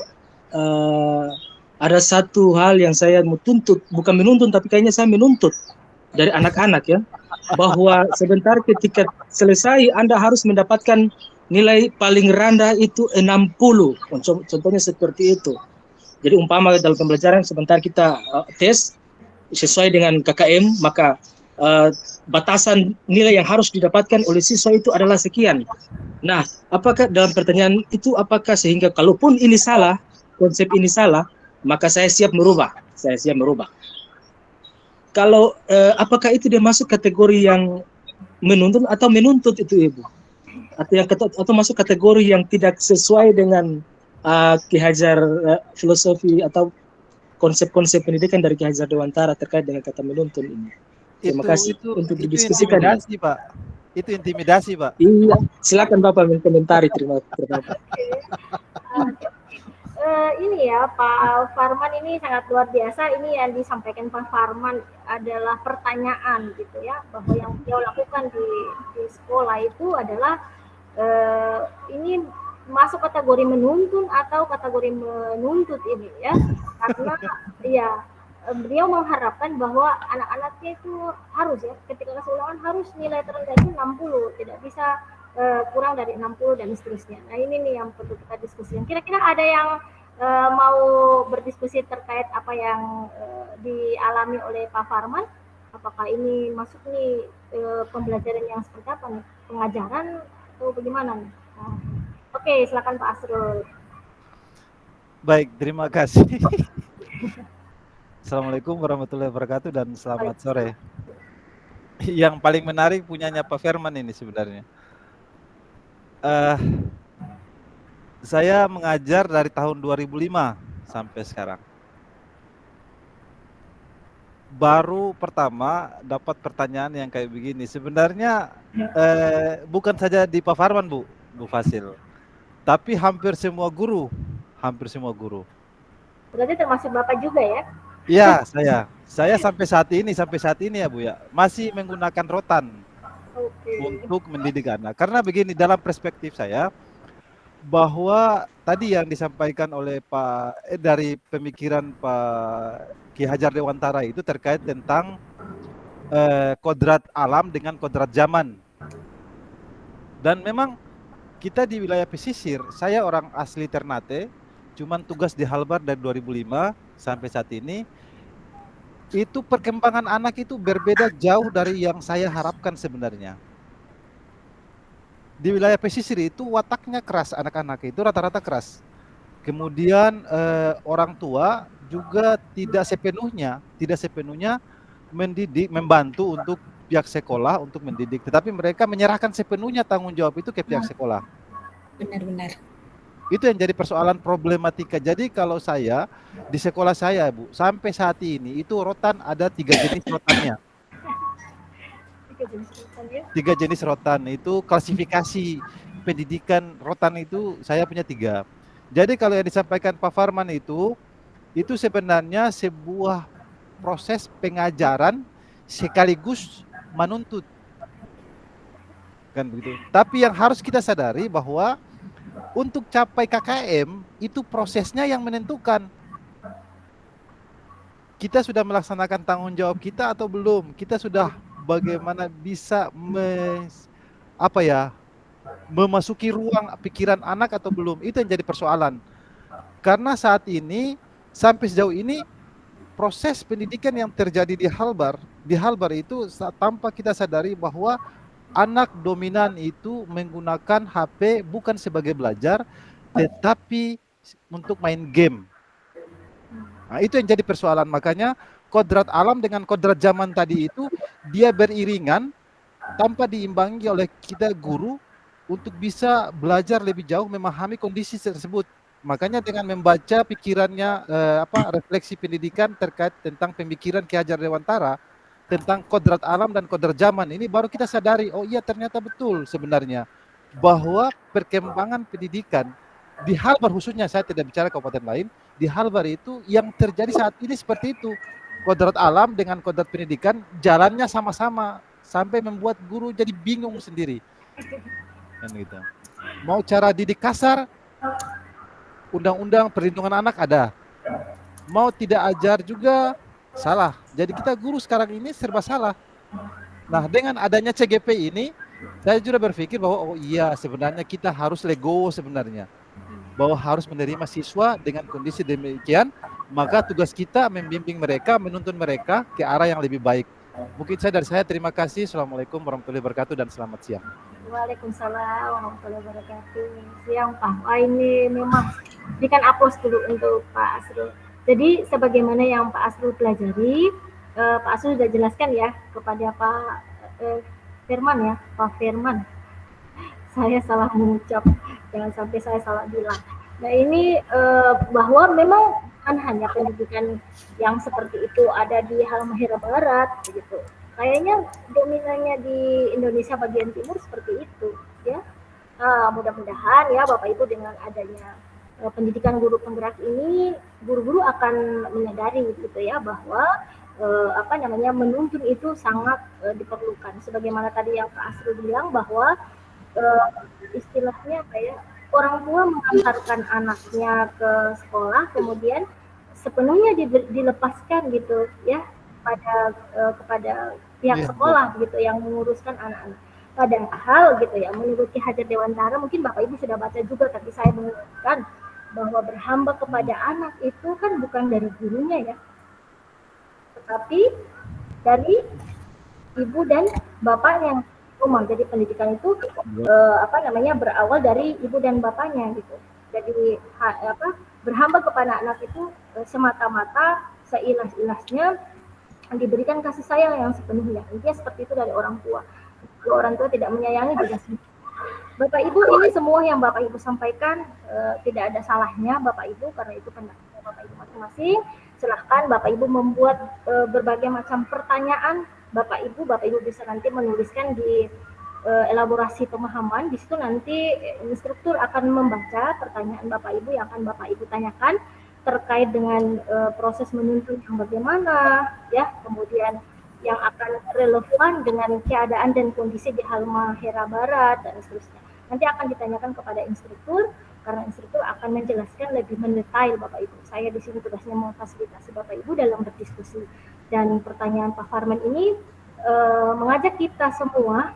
ada satu hal yang saya mau tuntut, bukan menuntun, tapi kayaknya saya menuntut dari anak-anak ya, bahwa sebentar ketika selesai Anda harus mendapatkan nilai paling rendah itu 60. Contohnya seperti itu. Jadi umpama dalam pembelajaran sebentar kita tes sesuai dengan KKM, maka batasan nilai yang harus didapatkan oleh siswa itu adalah sekian. Nah, apakah dalam pertanyaan itu, apakah sehingga kalaupun ini salah, konsep ini salah, maka saya siap merubah. Kalau apakah itu dia masuk kategori yang menuntun atau menuntut itu, Ibu? Atau masuk kategori yang tidak sesuai dengan Ki Hajar filosofi atau konsep-konsep pendidikan dari Ki Hajar Dewantara terkait dengan kata menuntun ini? Terima kasih untuk didiskusikan. Intimidasi, Pak. Itu intimidasi, Pak. Iya, silakan Bapak mengomentari. Terima kasih. Ini ya, Pak Farman ini sangat luar biasa. Ini yang disampaikan Pak Farman adalah pertanyaan gitu ya, bahwa yang beliau lakukan di sekolah itu adalah ini masuk kategori menuntun atau kategori menuntut ini ya, karena ya beliau mengharapkan bahwa anak-anaknya itu harus ya, ketika kelas ulangan harus nilai terendah itu 60, tidak bisa kurang dari 60 dan seterusnya. Nah, ini nih yang perlu kita diskusikan. Kira-kira ada yang mau berdiskusi terkait apa yang dialami oleh Pak Farman? Apakah ini masuk nih pembelajaran yang seperti apa nih? Pengajaran atau bagaimana nih? Nah, oke, silakan Pak Asrul. Baik, terima kasih. Assalamualaikum warahmatullahi wabarakatuh dan selamat sore. Yang paling menarik punyanya Pak Firman ini sebenarnya. Saya mengajar dari tahun 2005 sampai sekarang. Baru pertama dapat pertanyaan yang kayak begini. Sebenarnya bukan saja di Pak Farman, Bu Fasil, tapi hampir semua guru. Berarti termasuk Bapak juga ya? Iya, saya sampai saat ini ya Bu ya, masih menggunakan rotan untuk mendidik anak. Karena begini, dalam perspektif saya, bahwa tadi yang disampaikan oleh dari pemikiran Pak Ki Hajar Dewantara itu terkait tentang kodrat alam dengan kodrat zaman. Dan memang kita di wilayah pesisir, saya orang asli Ternate, cuman tugas di Halbar dari 2005 sampai saat ini, itu perkembangan anak itu berbeda jauh dari yang saya harapkan sebenarnya. Di wilayah pesisir itu wataknya keras, anak-anak itu rata-rata keras. Kemudian orang tua juga tidak sepenuhnya mendidik, membantu untuk pihak sekolah untuk mendidik, tetapi mereka menyerahkan sepenuhnya tanggung jawab itu ke pihak sekolah. Benar-benar. Itu yang jadi persoalan problematika. Jadi kalau saya di sekolah saya, Bu, sampai saat ini itu rotan ada 3 jenis rotannya. 3 jenis rotan itu klasifikasi pendidikan rotan itu saya punya 3. Jadi kalau yang disampaikan Pak Farman itu sebenarnya sebuah proses pengajaran sekaligus menuntut, kan begitu. Tapi yang harus kita sadari bahwa untuk capai KKM itu prosesnya yang menentukan. Kita sudah melaksanakan tanggung jawab kita atau belum? Kita sudah bagaimana bisa memasuki ruang pikiran anak atau belum? Itu yang jadi persoalan. Karena saat ini sampai sejauh ini proses pendidikan yang terjadi di Halbar itu tanpa kita sadari bahwa anak dominan itu menggunakan HP bukan sebagai belajar, tetapi untuk main game. Nah, itu yang jadi persoalan. Makanya kodrat alam dengan kodrat zaman tadi itu dia beriringan tanpa diimbangi oleh kita guru untuk bisa belajar lebih jauh memahami kondisi tersebut. Makanya dengan membaca pikirannya refleksi pendidikan terkait tentang pemikiran Ki Hajar Dewantara tentang kodrat alam dan kodrat zaman ini baru kita sadari, oh iya ternyata betul sebenarnya bahwa perkembangan pendidikan di Halbar khususnya, saya tidak bicara kabupaten lain, di Halbar itu yang terjadi saat ini seperti itu. Kodrat alam dengan kodrat pendidikan jalannya sama-sama sampai membuat guru jadi bingung sendiri. Kan gitu. Mau cara didik kasar, undang-undang perlindungan anak ada. Mau tidak ajar juga salah. Jadi kita guru sekarang ini serba salah. Nah, dengan adanya CGP ini, saya juga berpikir bahwa oh iya sebenarnya kita harus legowo sebenarnya. Bahwa harus menerima siswa dengan kondisi demikian, maka tugas kita membimbing mereka, menuntun mereka ke arah yang lebih baik. Mungkin dari saya terima kasih. Assalamualaikum warahmatullahi wabarakatuh dan selamat siang. Waalaikumsalam warahmatullahi wabarakatuh. Siang Pak. Wah, ini memang berikan aplaus dulu untuk Pak Asrul. Jadi sebagaimana yang Pak Asrul pelajari, Pak Asrul sudah jelaskan ya kepada Pak Firman ya, Pak Firman. Saya salah mengucap, jangan sampai saya salah bilang. Nah ini bahwa memang kan hanya pendidikan yang seperti itu ada di Halmahera Barat, begitu. Kayaknya dominannya di Indonesia bagian timur seperti itu, ya. Mudah-mudahan ya Bapak Ibu dengan adanya pendidikan guru penggerak ini, guru-guru akan menyadari gitu ya bahwa menuntun itu sangat diperlukan. Sebagaimana tadi yang Pak Asrul bilang bahwa istilahnya kayak orang tua mengantarkan anaknya ke sekolah, kemudian sepenuhnya dilepaskan gitu ya kepada pihak sekolah gitu yang menguruskan anak-anak. Padahal gitu ya, menurut Ki Hajar Dewantara, mungkin Bapak Ibu sudah baca juga, tapi saya mengingatkan bahwa berhamba kepada anak itu kan bukan dari gurunya ya, tetapi dari ibu dan bapaknya. Jadi pendidikan itu berawal dari ibu dan bapaknya gitu. Jadi berhamba kepada anak itu semata-mata seilas-ilasnya diberikan kasih sayang yang sepenuhnya. Intinya seperti itu dari orang tua. Kalau orang tua tidak menyayangi juga sedih. Bapak Ibu, ini semua yang Bapak Ibu sampaikan tidak ada salahnya Bapak Ibu, karena itu pendapat Bapak Ibu masing-masing. Silahkan Bapak Ibu membuat berbagai macam pertanyaan. Bapak Ibu bisa nanti menuliskan di elaborasi pemahaman. Di situ nanti instruktur akan membaca pertanyaan Bapak Ibu yang akan Bapak Ibu tanyakan terkait dengan proses menuntun yang bagaimana, ya, kemudian yang akan relevan dengan keadaan dan kondisi di Halmahera Barat dan seterusnya. Nanti akan ditanyakan kepada instruktur, karena instruktur akan menjelaskan lebih mendetail Bapak Ibu. Saya di sini tugasnya memfasilitasi Bapak Ibu dalam berdiskusi. Dan pertanyaan Pak Farman ini mengajak kita semua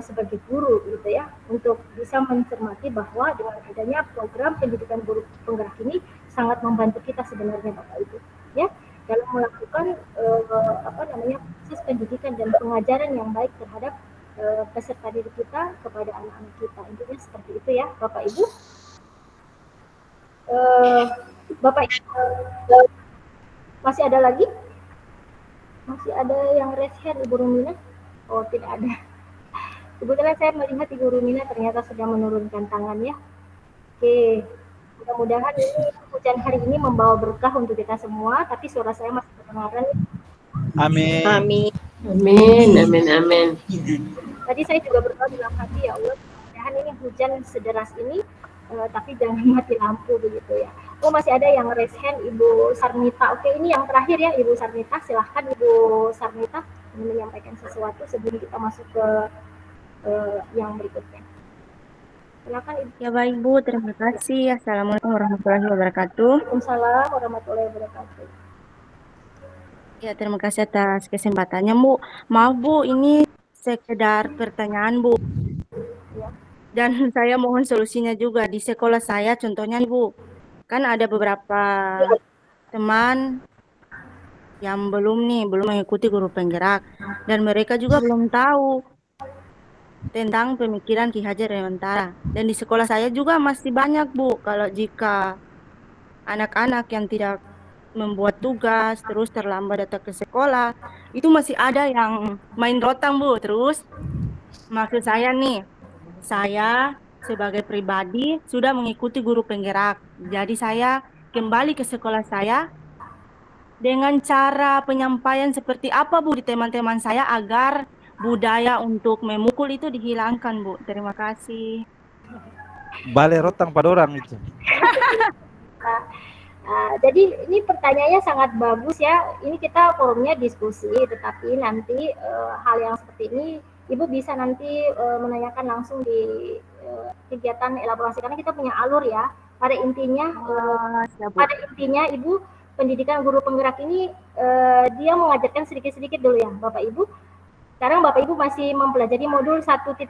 sebagai guru gitu ya, untuk bisa mencermati bahwa dengan adanya program pendidikan guru penggerak ini sangat membantu kita sebenarnya Bapak Ibu ya, dalam melakukan proses pendidikan dan pengajaran yang baik terhadap peserta didik kita kepada anak-anak kita. Intinya seperti itu ya Bapak Ibu. Bapak Ibu, masih ada lagi? Masih ada yang raise hand Ibu Rumina? Oh, tidak ada. Kebetulan saya melihat Ibu Rumina ternyata sudah menurunkan tangan ya. Oke, mudah-mudahan ini hujan hari ini membawa berkah untuk kita semua, tapi suara saya masih kedengaran. Amin. Amin. Amin, amin, amin. Tadi saya juga berdoa dalam hati, ya Allah, mudah-mudahan ini hujan sederas ini, tapi jangan mati lampu begitu ya. Oh, masih ada yang raise hand Ibu Sarnita. Oke, ini yang terakhir ya Ibu Sarnita. Silahkan Ibu Sarnita menyampaikan sesuatu sebelum kita masuk ke yang berikutnya. Silakan Ibu. Ya baik Bu, terima kasih. Assalamualaikum warahmatullahi wabarakatuh. Waalaikumsalam warahmatullahi wabarakatuh. Ya, terima kasih atas kesempatannya Bu. Maaf Bu, ini sekedar pertanyaan Bu. Dan saya mohon solusinya juga di sekolah saya, contohnya Bu. Kan ada beberapa teman yang belum mengikuti guru penggerak, dan mereka juga belum tahu tentang pemikiran Ki Hajar Dewantara. Dan di sekolah saya juga masih banyak, Bu, kalau jika anak-anak yang tidak membuat tugas terus terlambat datang ke sekolah, itu masih ada yang main rotang, Bu. Terus maksud saya nih, saya sebagai pribadi sudah mengikuti guru penggerak. Jadi saya kembali ke sekolah saya dengan cara penyampaian seperti apa, Bu, di teman-teman saya agar budaya untuk memukul itu dihilangkan, Bu. Terima kasih. Balai rotang pada orang itu. Jadi ini pertanyaannya sangat bagus ya. Ini kita forumnya diskusi, tetapi nanti hal yang seperti ini Ibu bisa nanti menanyakan langsung di kegiatan elaborasi, karena kita punya alur ya. Pada intinya, Ibu, pendidikan guru penggerak ini dia mengajarkan sedikit-sedikit dulu ya, Bapak Ibu. Sekarang Bapak Ibu masih mempelajari modul 1.1.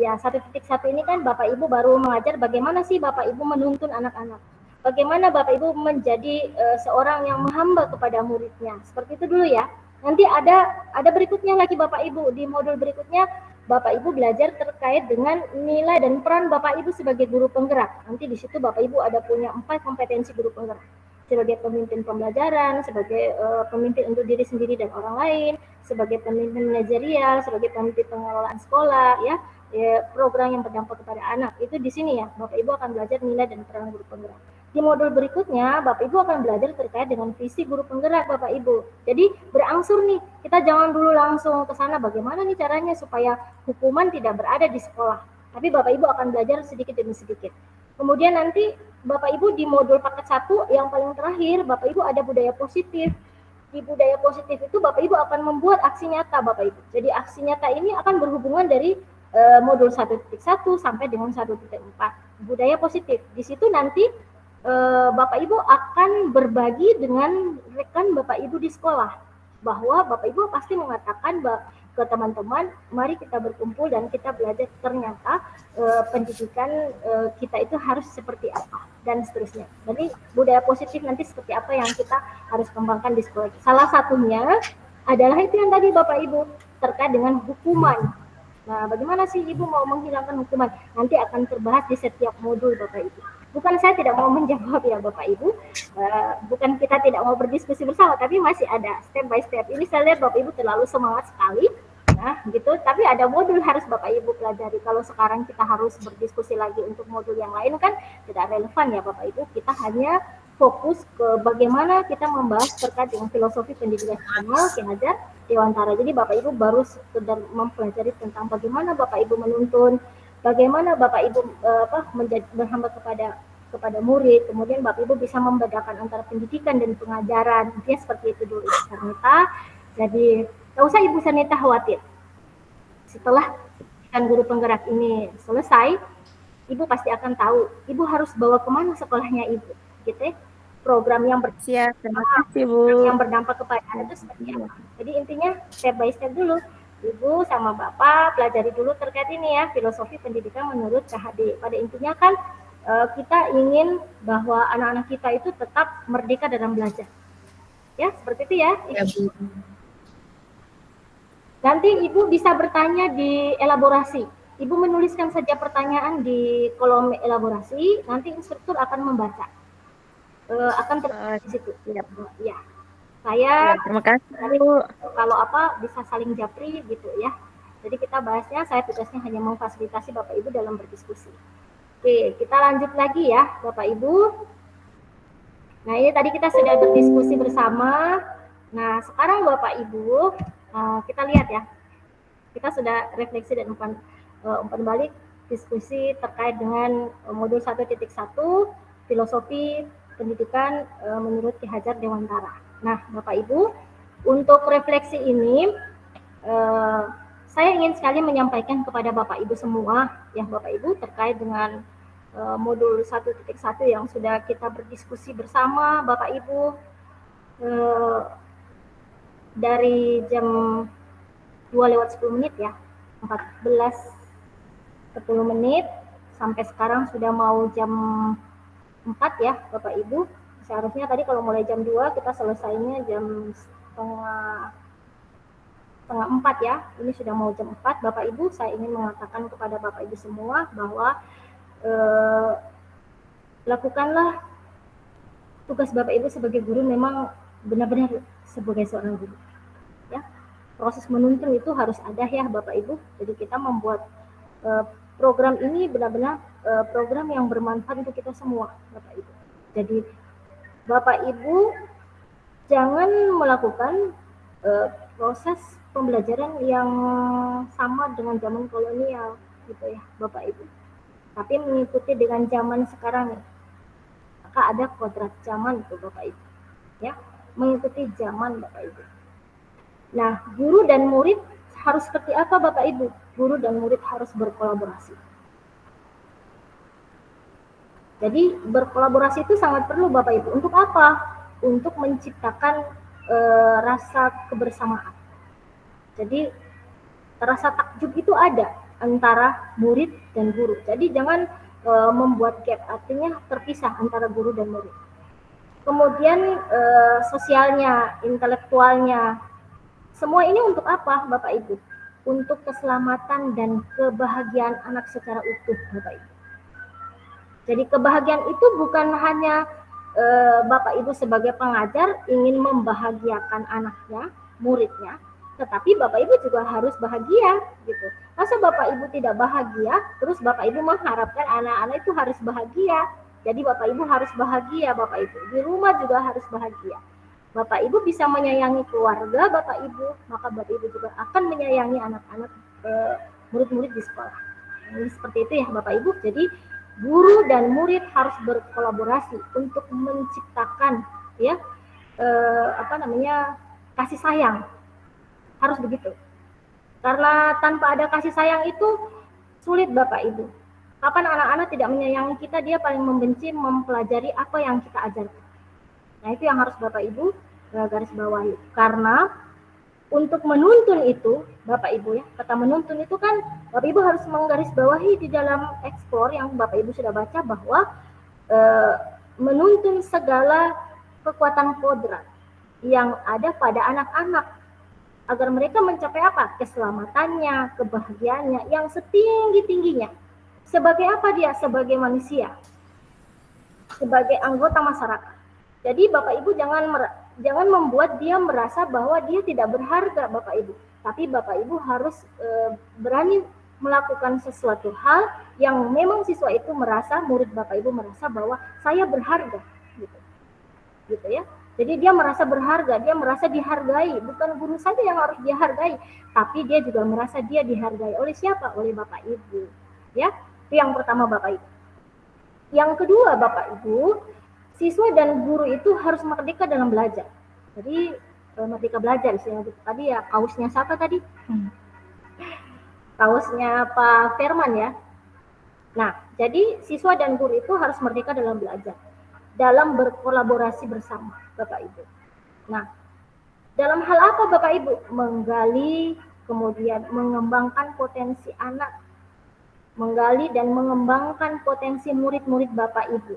Ya, 1.1 ini kan Bapak Ibu baru mengajar bagaimana sih Bapak Ibu menuntun anak-anak. Bagaimana Bapak Ibu menjadi seorang yang menghamba kepada muridnya. Seperti itu dulu ya. Nanti ada berikutnya lagi Bapak Ibu. Di modul berikutnya Bapak Ibu belajar terkait dengan nilai dan peran Bapak Ibu sebagai guru penggerak. Nanti di situ Bapak Ibu ada punya 4 kompetensi guru penggerak. Sebagai pemimpin pembelajaran, sebagai pemimpin untuk diri sendiri dan orang lain, sebagai pemimpin manajerial, sebagai pemimpin pengelolaan sekolah, ya, program yang berdampak kepada anak. Itu di sini ya, Bapak Ibu akan belajar nilai dan peran guru penggerak. Di modul berikutnya, Bapak Ibu akan belajar terkait dengan visi guru penggerak, Bapak Ibu. Jadi berangsur nih, kita jangan dulu langsung ke sana bagaimana nih caranya supaya hukuman tidak berada di sekolah. Tapi Bapak Ibu akan belajar sedikit demi sedikit. Kemudian nanti Bapak Ibu di modul paket 1 yang paling terakhir, Bapak Ibu ada budaya positif. Di budaya positif itu Bapak Ibu akan membuat aksi nyata, Bapak Ibu. Jadi aksi nyata ini akan berhubungan dari modul 1.1 sampai dengan 1.4. Budaya positif. Di situ nanti Bapak Ibu akan berbagi dengan rekan Bapak Ibu di sekolah, bahwa Bapak Ibu pasti mengatakan ke teman-teman, mari kita berkumpul dan kita belajar ternyata pendidikan kita itu harus seperti apa dan seterusnya. Jadi budaya positif nanti seperti apa yang kita harus kembangkan di sekolah. Salah satunya adalah itu yang tadi Bapak Ibu terkait dengan hukuman. Nah, bagaimana sih Ibu mau menghilangkan hukuman? Nanti akan terbahas di setiap modul Bapak Ibu. Bukan saya tidak mau menjawab ya Bapak Ibu, bukan kita tidak mau berdiskusi bersama, tapi masih ada step by step. Ini saya lihat Bapak Ibu terlalu semangat sekali, nah gitu. Tapi ada modul harus Bapak Ibu pelajari. Kalau sekarang kita harus berdiskusi lagi untuk modul yang lain kan tidak relevan ya Bapak Ibu. Kita hanya fokus ke bagaimana kita membahas terkait dengan filosofi pendidikan nasional Ki Hajar Dewantara. Jadi Bapak Ibu baru sekedar mempelajari tentang bagaimana Bapak Ibu menuntun, bagaimana Bapak Ibu menjadi berhamba kepada murid, kemudian Bapak Ibu bisa membedakan antara pendidikan dan pengajaran. Intinya seperti itu dulu Ibu Sarnita. Jadi nggak usah Ibu Sarnita khawatir. Setelah guru penggerak ini selesai, Ibu pasti akan tahu Ibu harus bawa kemana sekolahnya Ibu, gitu ya. Program yang terima kasih, Bu. Yang berdampak kepada anak itu seperti apa. Jadi intinya step by step dulu. Ibu sama Bapak pelajari dulu terkait ini ya, filosofi pendidikan menurut KHD. Pada intinya kan kita ingin bahwa anak-anak kita itu tetap merdeka dalam belajar. Ya, seperti itu ya. Ya, Bu. Nanti Ibu bisa bertanya di elaborasi. Ibu menuliskan saja pertanyaan di kolom elaborasi, nanti instruktur akan membaca. Akan terlihat di situ. Ya. Saya terima kasih, Bu. Kalau apa bisa saling japri gitu ya. Jadi kita bahasnya, saya tugasnya hanya memfasilitasi Bapak Ibu dalam berdiskusi. Oke, kita lanjut lagi ya Bapak Ibu. Nah ini tadi kita sudah berdiskusi bersama. Nah sekarang Bapak Ibu, kita lihat ya. Kita sudah refleksi dan umpan balik diskusi terkait dengan modul 1.1 filosofi pendidikan menurut Ki Hajar Dewantara. Nah Bapak Ibu, untuk refleksi ini saya ingin sekali menyampaikan kepada Bapak Ibu semua ya Bapak Ibu terkait dengan modul 1.1 yang sudah kita berdiskusi bersama Bapak Ibu dari jam 2:10 ya, 14:10 sampai sekarang sudah mau jam 4 ya Bapak Ibu. Seharusnya tadi kalau mulai jam 2 kita selesainya jam setengah 4 ya. Ini sudah mau jam 4. Bapak Ibu, saya ingin mengatakan kepada Bapak Ibu semua bahwa lakukanlah tugas Bapak Ibu sebagai guru memang benar-benar sebagai seorang guru. Ya, proses menuntun itu harus ada ya Bapak Ibu. Jadi kita membuat program ini benar-benar program yang bermanfaat untuk kita semua Bapak Ibu. Jadi Bapak Ibu jangan melakukan proses pembelajaran yang sama dengan zaman kolonial gitu ya Bapak Ibu. Tapi mengikuti dengan zaman sekarang nih. Maka ada kodrat zaman itu Bapak Ibu. Ya, mengikuti zaman Bapak Ibu. Nah, guru dan murid harus seperti apa Bapak Ibu? Guru dan murid harus berkolaborasi. Jadi berkolaborasi itu sangat perlu Bapak Ibu. Untuk apa? Untuk menciptakan rasa kebersamaan. Jadi rasa takjub itu ada antara murid dan guru. Jadi jangan membuat gap, artinya terpisah antara guru dan murid. Kemudian sosialnya, intelektualnya, semua ini untuk apa Bapak Ibu? Untuk keselamatan dan kebahagiaan anak secara utuh Bapak Ibu. Jadi kebahagiaan itu bukan hanya Bapak Ibu sebagai pengajar ingin membahagiakan anaknya, muridnya, tetapi Bapak Ibu juga harus bahagia gitu. Masa Bapak Ibu tidak bahagia, terus Bapak Ibu mengharapkan anak-anak itu harus bahagia. Jadi Bapak Ibu harus bahagia Bapak Ibu. Di rumah juga harus bahagia. Bapak Ibu bisa menyayangi keluarga Bapak Ibu, maka Bapak Ibu juga akan menyayangi anak-anak murid-murid di sekolah. Ini seperti itu ya Bapak Ibu. Jadi guru dan murid harus berkolaborasi untuk menciptakan ya kasih sayang. Harus begitu. Karena tanpa ada kasih sayang itu sulit Bapak Ibu. Kapan anak-anak tidak menyayangi kita, dia paling membenci mempelajari apa yang kita ajarkan. Nah, itu yang harus Bapak Ibu garis bawahi. Karena untuk menuntun itu, Bapak Ibu ya, kata menuntun itu kan Bapak Ibu harus menggarisbawahi di dalam explore yang Bapak Ibu sudah baca bahwa menuntun segala kekuatan kodrat yang ada pada anak-anak agar mereka mencapai apa? Keselamatannya, kebahagiaannya yang setinggi-tingginya. Sebagai apa dia? Sebagai manusia. Sebagai anggota masyarakat. Jadi Bapak Ibu jangan membuat dia merasa bahwa dia tidak berharga Bapak Ibu. Tapi Bapak Ibu harus berani melakukan sesuatu hal yang memang siswa itu merasa, murid Bapak Ibu merasa bahwa saya berharga gitu. Gitu ya. Jadi dia merasa berharga, dia merasa dihargai. Bukan guru saja yang harus dihargai, tapi dia juga merasa dia dihargai. Oleh siapa? Oleh Bapak Ibu. Ya, itu yang pertama Bapak Ibu. Yang kedua Bapak Ibu, siswa dan guru itu harus merdeka dalam belajar. Jadi merdeka belajar istilahnya tadi ya, kausnya siapa tadi? Kausnya Pak Firman ya. Nah, jadi siswa dan guru itu harus merdeka dalam belajar, dalam berkolaborasi bersama Bapak Ibu. Nah, dalam hal apa Bapak Ibu? Menggali, kemudian mengembangkan potensi anak, menggali dan mengembangkan potensi murid-murid Bapak Ibu.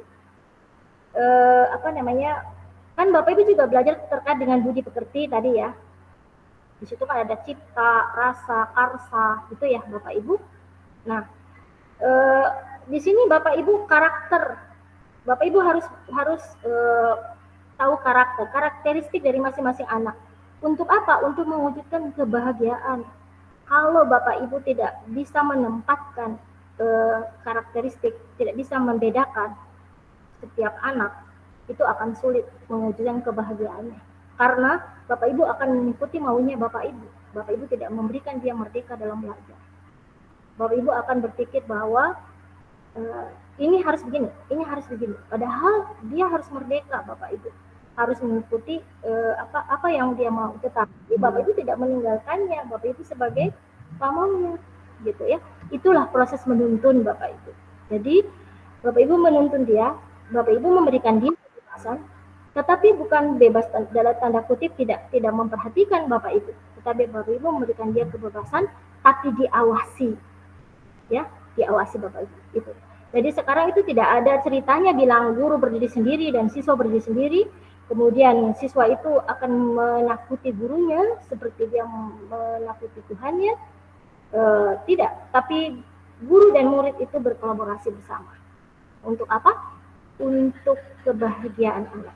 Kan Bapak Ibu juga belajar terkait dengan budi pekerti tadi ya. Di situ kan ada cipta, rasa, karsa, gitu ya Bapak Ibu. Nah, di sini Bapak Ibu karakter. Bapak Ibu harus tahu karakteristik dari masing-masing anak. Untuk apa? Untuk mewujudkan kebahagiaan. Kalau Bapak Ibu tidak bisa menempatkan karakteristik, tidak bisa membedakan setiap anak, itu akan sulit mewujudkan kebahagiaannya. Karena Bapak Ibu akan mengikuti maunya Bapak Ibu. Bapak Ibu tidak memberikan dia merdeka dalam belajar. Bapak Ibu akan berpikir bahwa ini harus begini, ini harus begini. Padahal dia harus merdeka Bapak Ibu. Harus mengikuti apa yang dia mau. Tetapi Bapak Ibu tidak meninggalkannya. Bapak Ibu sebagai pamongnya gitu ya. Itulah proses menuntun Bapak Ibu. Jadi Bapak Ibu menuntun dia, Bapak Ibu memberikan dia kebebasan, tetapi bukan bebas dalam tanda kutip tidak memperhatikan Bapak Ibu, tetapi Bapak Ibu memberikan dia kebebasan, tapi diawasi, ya, diawasi Bapak Ibu. Itu Jadi sekarang itu tidak ada ceritanya bilang guru berdiri sendiri dan siswa berdiri sendiri, kemudian siswa itu akan menakuti gurunya seperti dia menakuti Tuhannya. Tidak, tapi guru dan murid itu berkolaborasi bersama. Untuk apa? Untuk kebahagiaan anak.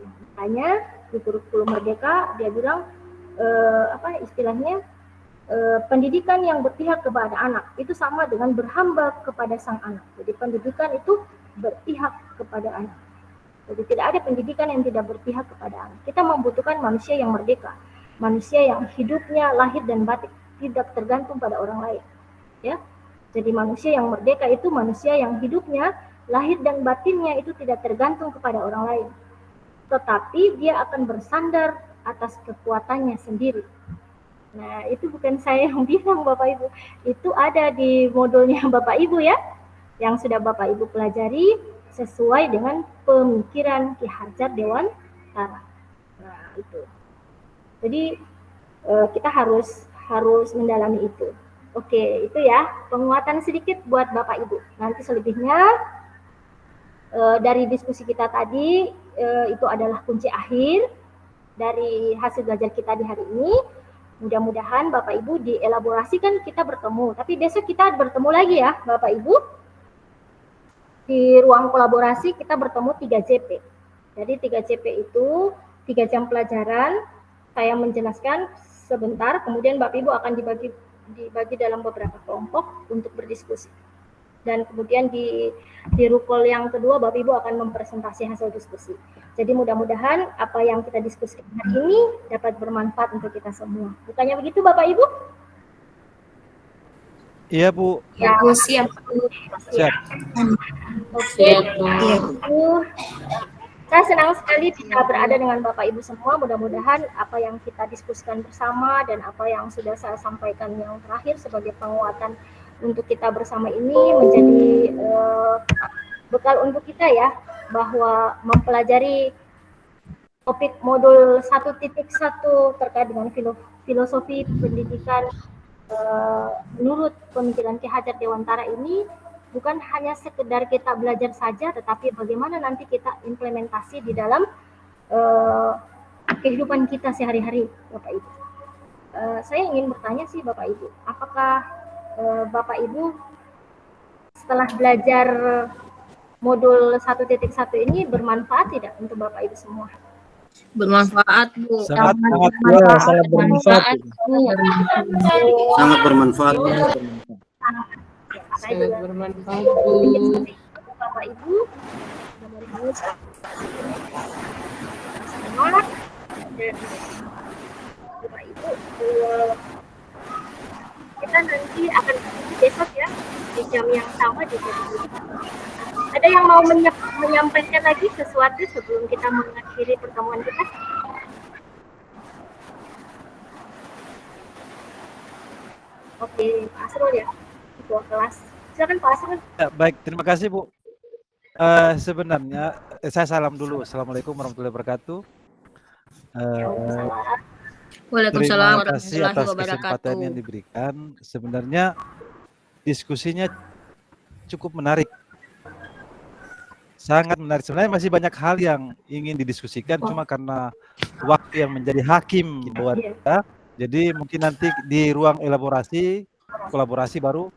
Makanya di kurikulum Merdeka dia bilang istilahnya pendidikan yang berpihak kepada anak itu sama dengan berhamba kepada sang anak. Jadi pendidikan itu berpihak kepada anak. Jadi tidak ada pendidikan yang tidak berpihak kepada anak. Kita membutuhkan manusia yang merdeka, manusia yang hidupnya lahir dan batin tidak tergantung pada orang lain. Ya, jadi manusia yang merdeka itu manusia yang hidupnya lahir dan batinnya itu tidak tergantung kepada orang lain, tetapi dia akan bersandar atas kekuatannya sendiri. Nah, itu bukan saya yang bilang Bapak Ibu, itu ada di modulnya Bapak Ibu ya, yang sudah Bapak Ibu pelajari sesuai dengan pemikiran Ki Hajar Dewantara. Nah, itu. Jadi kita harus mendalami itu. Oke, itu ya penguatan sedikit buat Bapak Ibu. Nanti selebihnya dari diskusi kita tadi itu adalah kunci akhir dari hasil belajar kita di hari ini. Mudah-mudahan Bapak Ibu dielaborasikan, kita bertemu. Tapi besok kita bertemu lagi ya Bapak Ibu. Di ruang kolaborasi kita bertemu 3JP. Jadi 3JP itu 3 jam pelajaran. Saya menjelaskan sebentar, kemudian Bapak Ibu akan dibagi dalam beberapa kelompok untuk berdiskusi. Dan kemudian di rukol yang kedua Bapak Ibu akan mempresentasi hasil diskusi. Jadi mudah-mudahan apa yang kita diskusikan hari ini dapat bermanfaat untuk kita semua. Bukannya begitu Bapak Ibu? Iya Bu. Ya, siap. Siap. Oke. Saya senang sekali bisa berada dengan Bapak Ibu semua. Mudah-mudahan apa yang kita diskusikan bersama dan apa yang sudah saya sampaikan yang terakhir sebagai penguatan untuk kita bersama ini menjadi bekal untuk kita ya, bahwa mempelajari topik modul 1.1 terkait dengan filosofi pendidikan menurut pemikiran Ki Hajar Dewantara ini bukan hanya sekedar kita belajar saja, tetapi bagaimana nanti kita implementasi di dalam kehidupan kita sehari-hari, Bapak Ibu. Saya ingin bertanya sih Bapak Ibu, apakah Bapak Ibu setelah belajar modul 1.1 ini bermanfaat tidak untuk Bapak Ibu semua? Bermanfaat Bu. Sangat bermanfaat Bu. Sangat bermanfaat. Saya juga bermanfaat Bu. Bapak Ibu semangat dan Bapak Ibu kita nanti akan ketemu besok ya di jam yang sama di jam ini. Ada yang mau menyampaikan lagi sesuatu sebelum kita mengakhiri pertemuan kita? Oke, Pak Asrul ya, ketua kelas. Silakan Pak Asrul. Ya, baik, terima kasih Bu. Sebenarnya saya salam dulu. Assalamualaikum warahmatullahi wabarakatuh. Waalaikumsalam Terima kasih warahmatullahi atas wabarakatuh. kesempatan yang diberikan. Sebenarnya diskusinya cukup menarik. Sangat menarik. Sebenarnya masih banyak hal yang ingin didiskusikan, cuma karena waktu yang menjadi hakim buat kita. Jadi mungkin nanti di ruang elaborasi, kolaborasi baru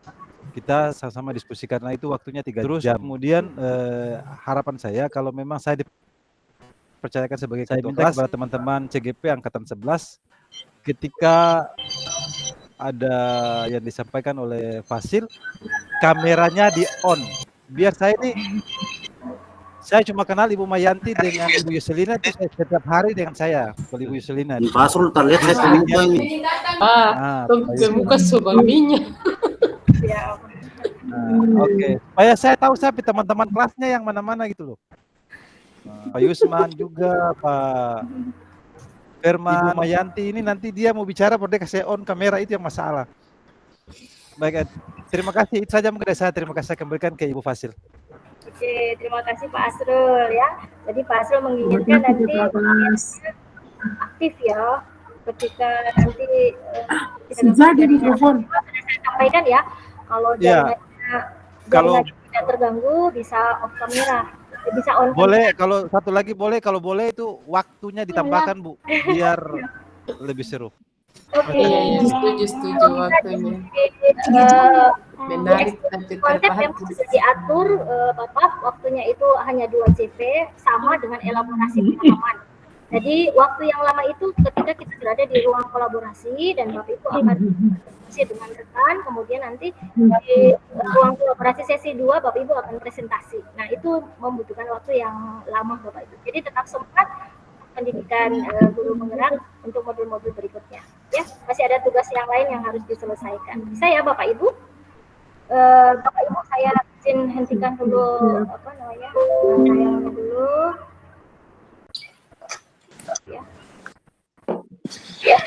kita sama-sama diskusikan. Nah itu waktunya 3 jam. Kemudian harapan saya kalau memang saya dipercayakan sebagai ketua kelas kepada teman-teman CGP Angkatan 11, ketika ada yang disampaikan oleh Fasil, kameranya di on. Biar saya cuma kenal Ibu Mayanti dengan Ibu Yuselina itu setiap hari dengan saya. Kalau Ibu Yuselina. Pak Asrul terlihat saya terlupa ini. Muka suaminya. Oke. Supaya saya tahu siapa teman-teman kelasnya yang mana-mana gitu loh. Pak Yusman juga, Pak Firman, Ibu Mayanti ini nanti dia mau bicara pada kasih on kamera itu yang masalah. Baik, terima kasih. Itu saja mungkin saya terima kasih saya kembalikan ke Ibu Fasil. Oke, terima kasih Pak Asrul ya. Jadi Pak Asrul menginginkan nanti aktif ya ketika nanti kita di mikrofon. Saya sampaikan ya kalau ya, kalau tidak terganggu bisa off kamera, bisa on Boleh kalau satu lagi boleh, kalau boleh itu waktunya ditambahkan Bu, biar lebih seru. Oke. Iya, setuju waktunya. Menarik tapi Konsep memang terbatas. sudah diatur Bapak, waktunya itu hanya 2 JP sama dengan elaborasi pengalaman. Jadi waktu yang lama itu ketika kita berada di ruang kolaborasi dan Bapak Ibu akan berdiskusi dengan rekan, kemudian nanti di ruang kolaborasi sesi 2 Bapak Ibu akan presentasi. Nah, itu membutuhkan waktu yang lama Bapak Ibu. Jadi tetap sempat pendidikan guru penggerak untuk modul-modul berikutnya. Ya, masih ada tugas yang lain yang harus diselesaikan. Bisa ya Bapak Ibu? Bapak Ibu saya izin hentikan dulu apa namanya? Yang dulu. Ya. Ya.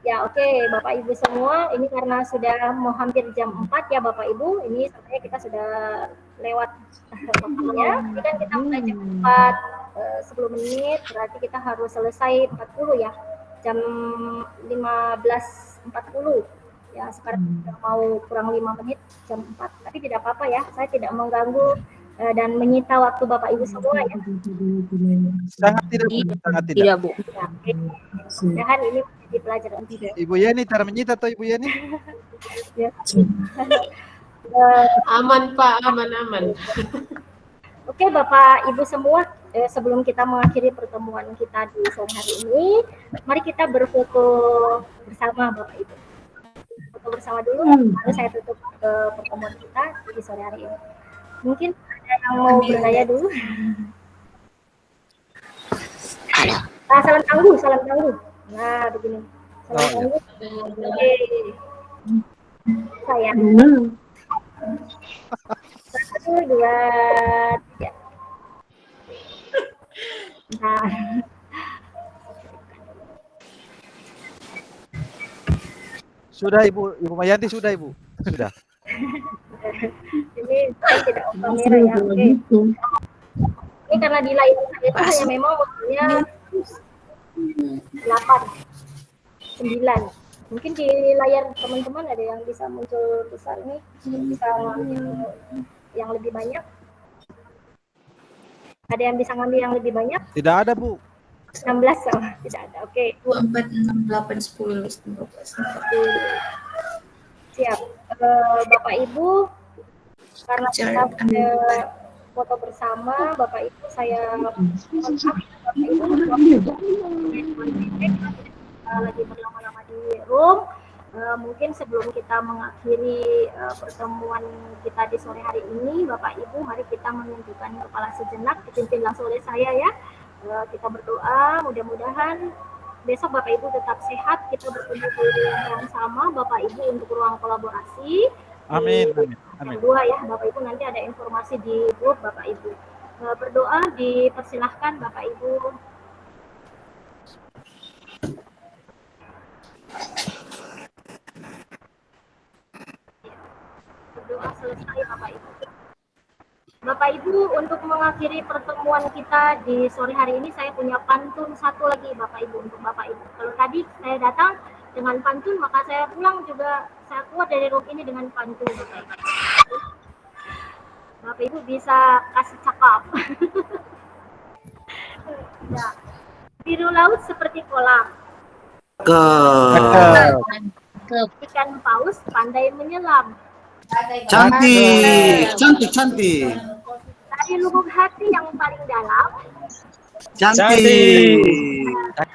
Ya, oke, Bapak Ibu semua, ini karena sudah mau hampir jam 4 ya Bapak Ibu, ini sebenarnya kita sudah lewat waktunya. Ini kan kita mulai jam 4 10 menit, berarti kita harus selesai 40 ya. Jam 15.40. Ya, sekarang sudah mau kurang 5 menit jam 4. Tapi tidak apa-apa ya, saya tidak mengganggu dan menyita waktu Bapak Ibu semua ya. Sangat tidak, Bu. Sangat tidak. Tidak, Bu. Ya, oke. Mudah-mudahan ini menjadi pelajaran tidak. Ibu Yeni, cara menyita atau Ibu Yeni? Ya. Aman Pak, aman. Oke Bapak Ibu semua, sebelum kita mengakhiri pertemuan kita di sore hari ini, mari kita berfoto bersama Bapak Ibu. Foto bersama dulu, lalu saya tutup pertemuan kita di sore hari ini. Mungkin ada yang mau bertanya dulu? Salam tangguh. Nah, begini. Salam tangguh. Oke. Saya. 1, 2, 3. Nah. Sudah Ibu Mayanti, sudah Ibu. Sudah. Ini saya tidak kamera ya. Oke. Ini karena di layar saya itu hanya memang waktunya 8, 9. Mungkin di layar teman-teman ada yang bisa muncul besar nih, bisa ngambil yang lebih banyak. Ada yang bisa ngambil yang lebih banyak? Tidak ada Bu. 16 sama, tidak ada. Oke. 4, 6, 8, 10, 15. Siap. Bapak Ibu, karena kita foto bersama, Bapak Ibu saya kontak Bapak Ibu lagi berlama-lama di room. Mungkin sebelum kita mengakhiri pertemuan kita di sore hari ini, Bapak Ibu, mari kita menentukan kepala sejenak, dipimpin langsung oleh saya ya. Kita berdoa, mudah-mudahan besok Bapak Ibu tetap sehat, kita bertemu di yang sama Bapak Ibu untuk ruang kolaborasi. Amin. Yang dua ya, Bapak Ibu nanti ada informasi di grup Bapak Ibu. Berdoa dipersilahkan Bapak Ibu. Berdoa selesai Bapak Ibu. Bapak Ibu, untuk mengakhiri pertemuan kita di sore hari ini, saya punya pantun satu lagi Bapak Ibu untuk Bapak Ibu. Kalau tadi saya datang dengan pantun, maka saya pulang juga, saya keluar dari room ini dengan pantun Bapak Ibu. Bapak Ibu bisa kasih cakap. Ya. Biru laut seperti kolam. Ikan paus pandai menyelam. Cantik. Dari lubuk hati yang paling dalam, Cantik.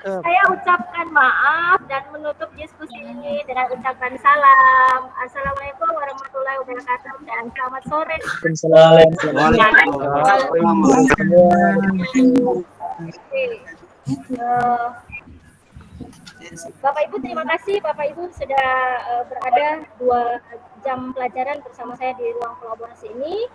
saya ucapkan maaf dan menutup diskusi ini dengan ucapan salam. Assalamualaikum warahmatullahi wabarakatuh dan selamat sore. Bapak Ibu, terima kasih Bapak Ibu sudah berada 2 jam pelajaran bersama saya di ruang kolaborasi ini.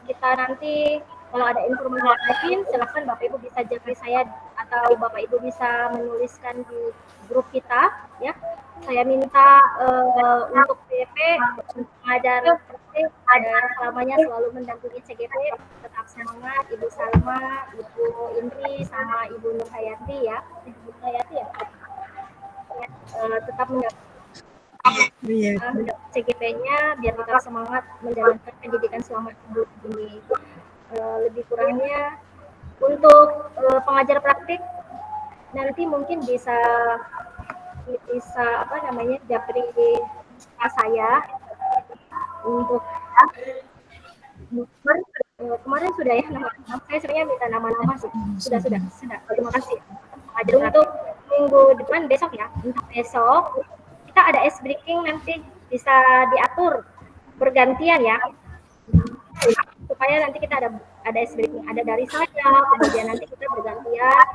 Kita nanti kalau ada informasi lain silakan Bapak Ibu bisa japri saya atau Bapak Ibu bisa menuliskan di grup kita ya. Saya minta untuk PP pengajar selamanya selalu mendampingi CGP, tetap semangat Ibu Salma, Ibu Indri, sama Ibu Nur Hayati ya. Ibu Nur Hayati ya. Tetap mendampingi CGP-nya biar tetap semangat menjalankan pendidikan selama hidup ini. Lebih kurangnya untuk pengajar praktik nanti mungkin bisa japri saya untuk kemarin sudah ya nama saya sebenarnya minta nama-nama sih sudah terima kasih. Jadi untuk minggu depan besok ya, untuk besok kita ada ice breaking, nanti bisa diatur bergantian ya supaya nanti kita ada ice breaking, ada dari saya, kemudian nanti kita bergantian.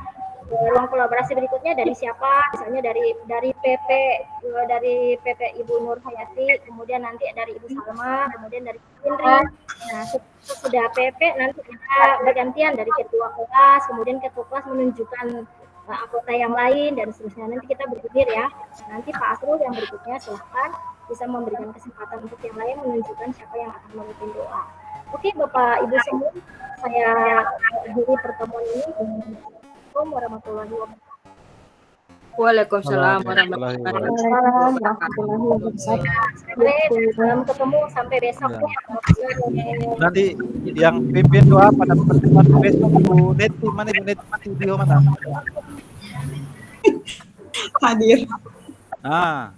Ruang kolaborasi berikutnya dari siapa? Misalnya dari PP Ibu Nur Hayati, kemudian nanti dari Ibu Salma, kemudian dari Indri. Nah, sudah PP nanti kita bergantian dari ketua kelas, kemudian ketua kelas menunjukkan anggota yang lain dan seterusnya. Nanti kita berpikir ya. Nanti Pak Asrul yang berikutnya silahkan bisa memberikan kesempatan untuk yang lain menunjukkan siapa yang akan memimpin doa. Oke, Bapak Ibu semua, saya akhiri pertemuan ini. Assalamualaikum warahmatullahi wabarakatuh. Waalaikumsalam warahmatullahi wabarakatuh. Sampai ketemu sampai besok ya. Nanti yang pimpin doa pada pertemuan besok Bu Neti, mana Bu Neti video mana? Hadir. Ah.